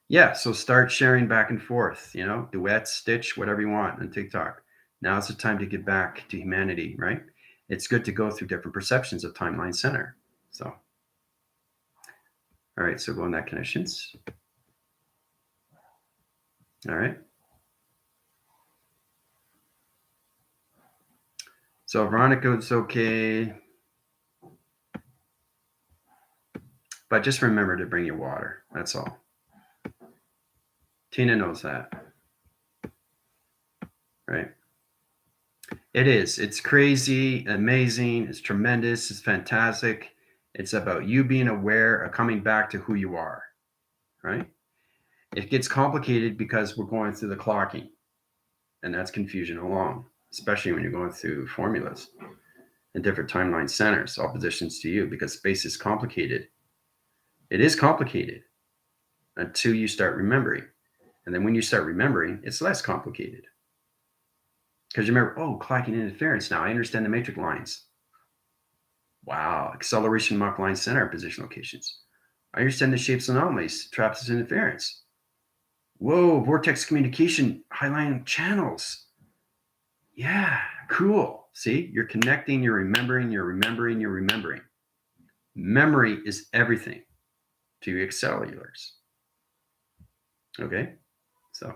Speaker 1: yeah, so start sharing back and forth, duets, stitch, whatever you want on TikTok. Now's the time to get back to humanity, right? It's good to go through different perceptions of timeline center. So, all right, so go on that connections. All right. So Veronica, it's okay. But just remember to bring your water. That's all. Tina knows that. Right? It is. It's crazy, amazing. It's tremendous. It's fantastic. It's about you being aware of coming back to who you are. Right? It gets complicated because we're going through the clocking. And that's confusion alone, especially when you're going through formulas and different timeline centers, oppositions to you, because space is complicated. It is complicated until you start remembering. And then when you start remembering, it's less complicated. Because you remember, clocking interference now. I understand the matrix lines. Wow. Acceleration Mach line center position locations. I understand the shapes anomalies, traps interference. Whoa, vortex communication, highline channels. Yeah, cool. See, you're connecting, you're remembering, you're remembering, you're remembering. Memory is everything to your cellulars. Okay, so,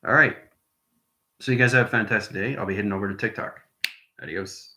Speaker 1: all right. So you guys have a fantastic day. I'll be heading over to TikTok. Adios.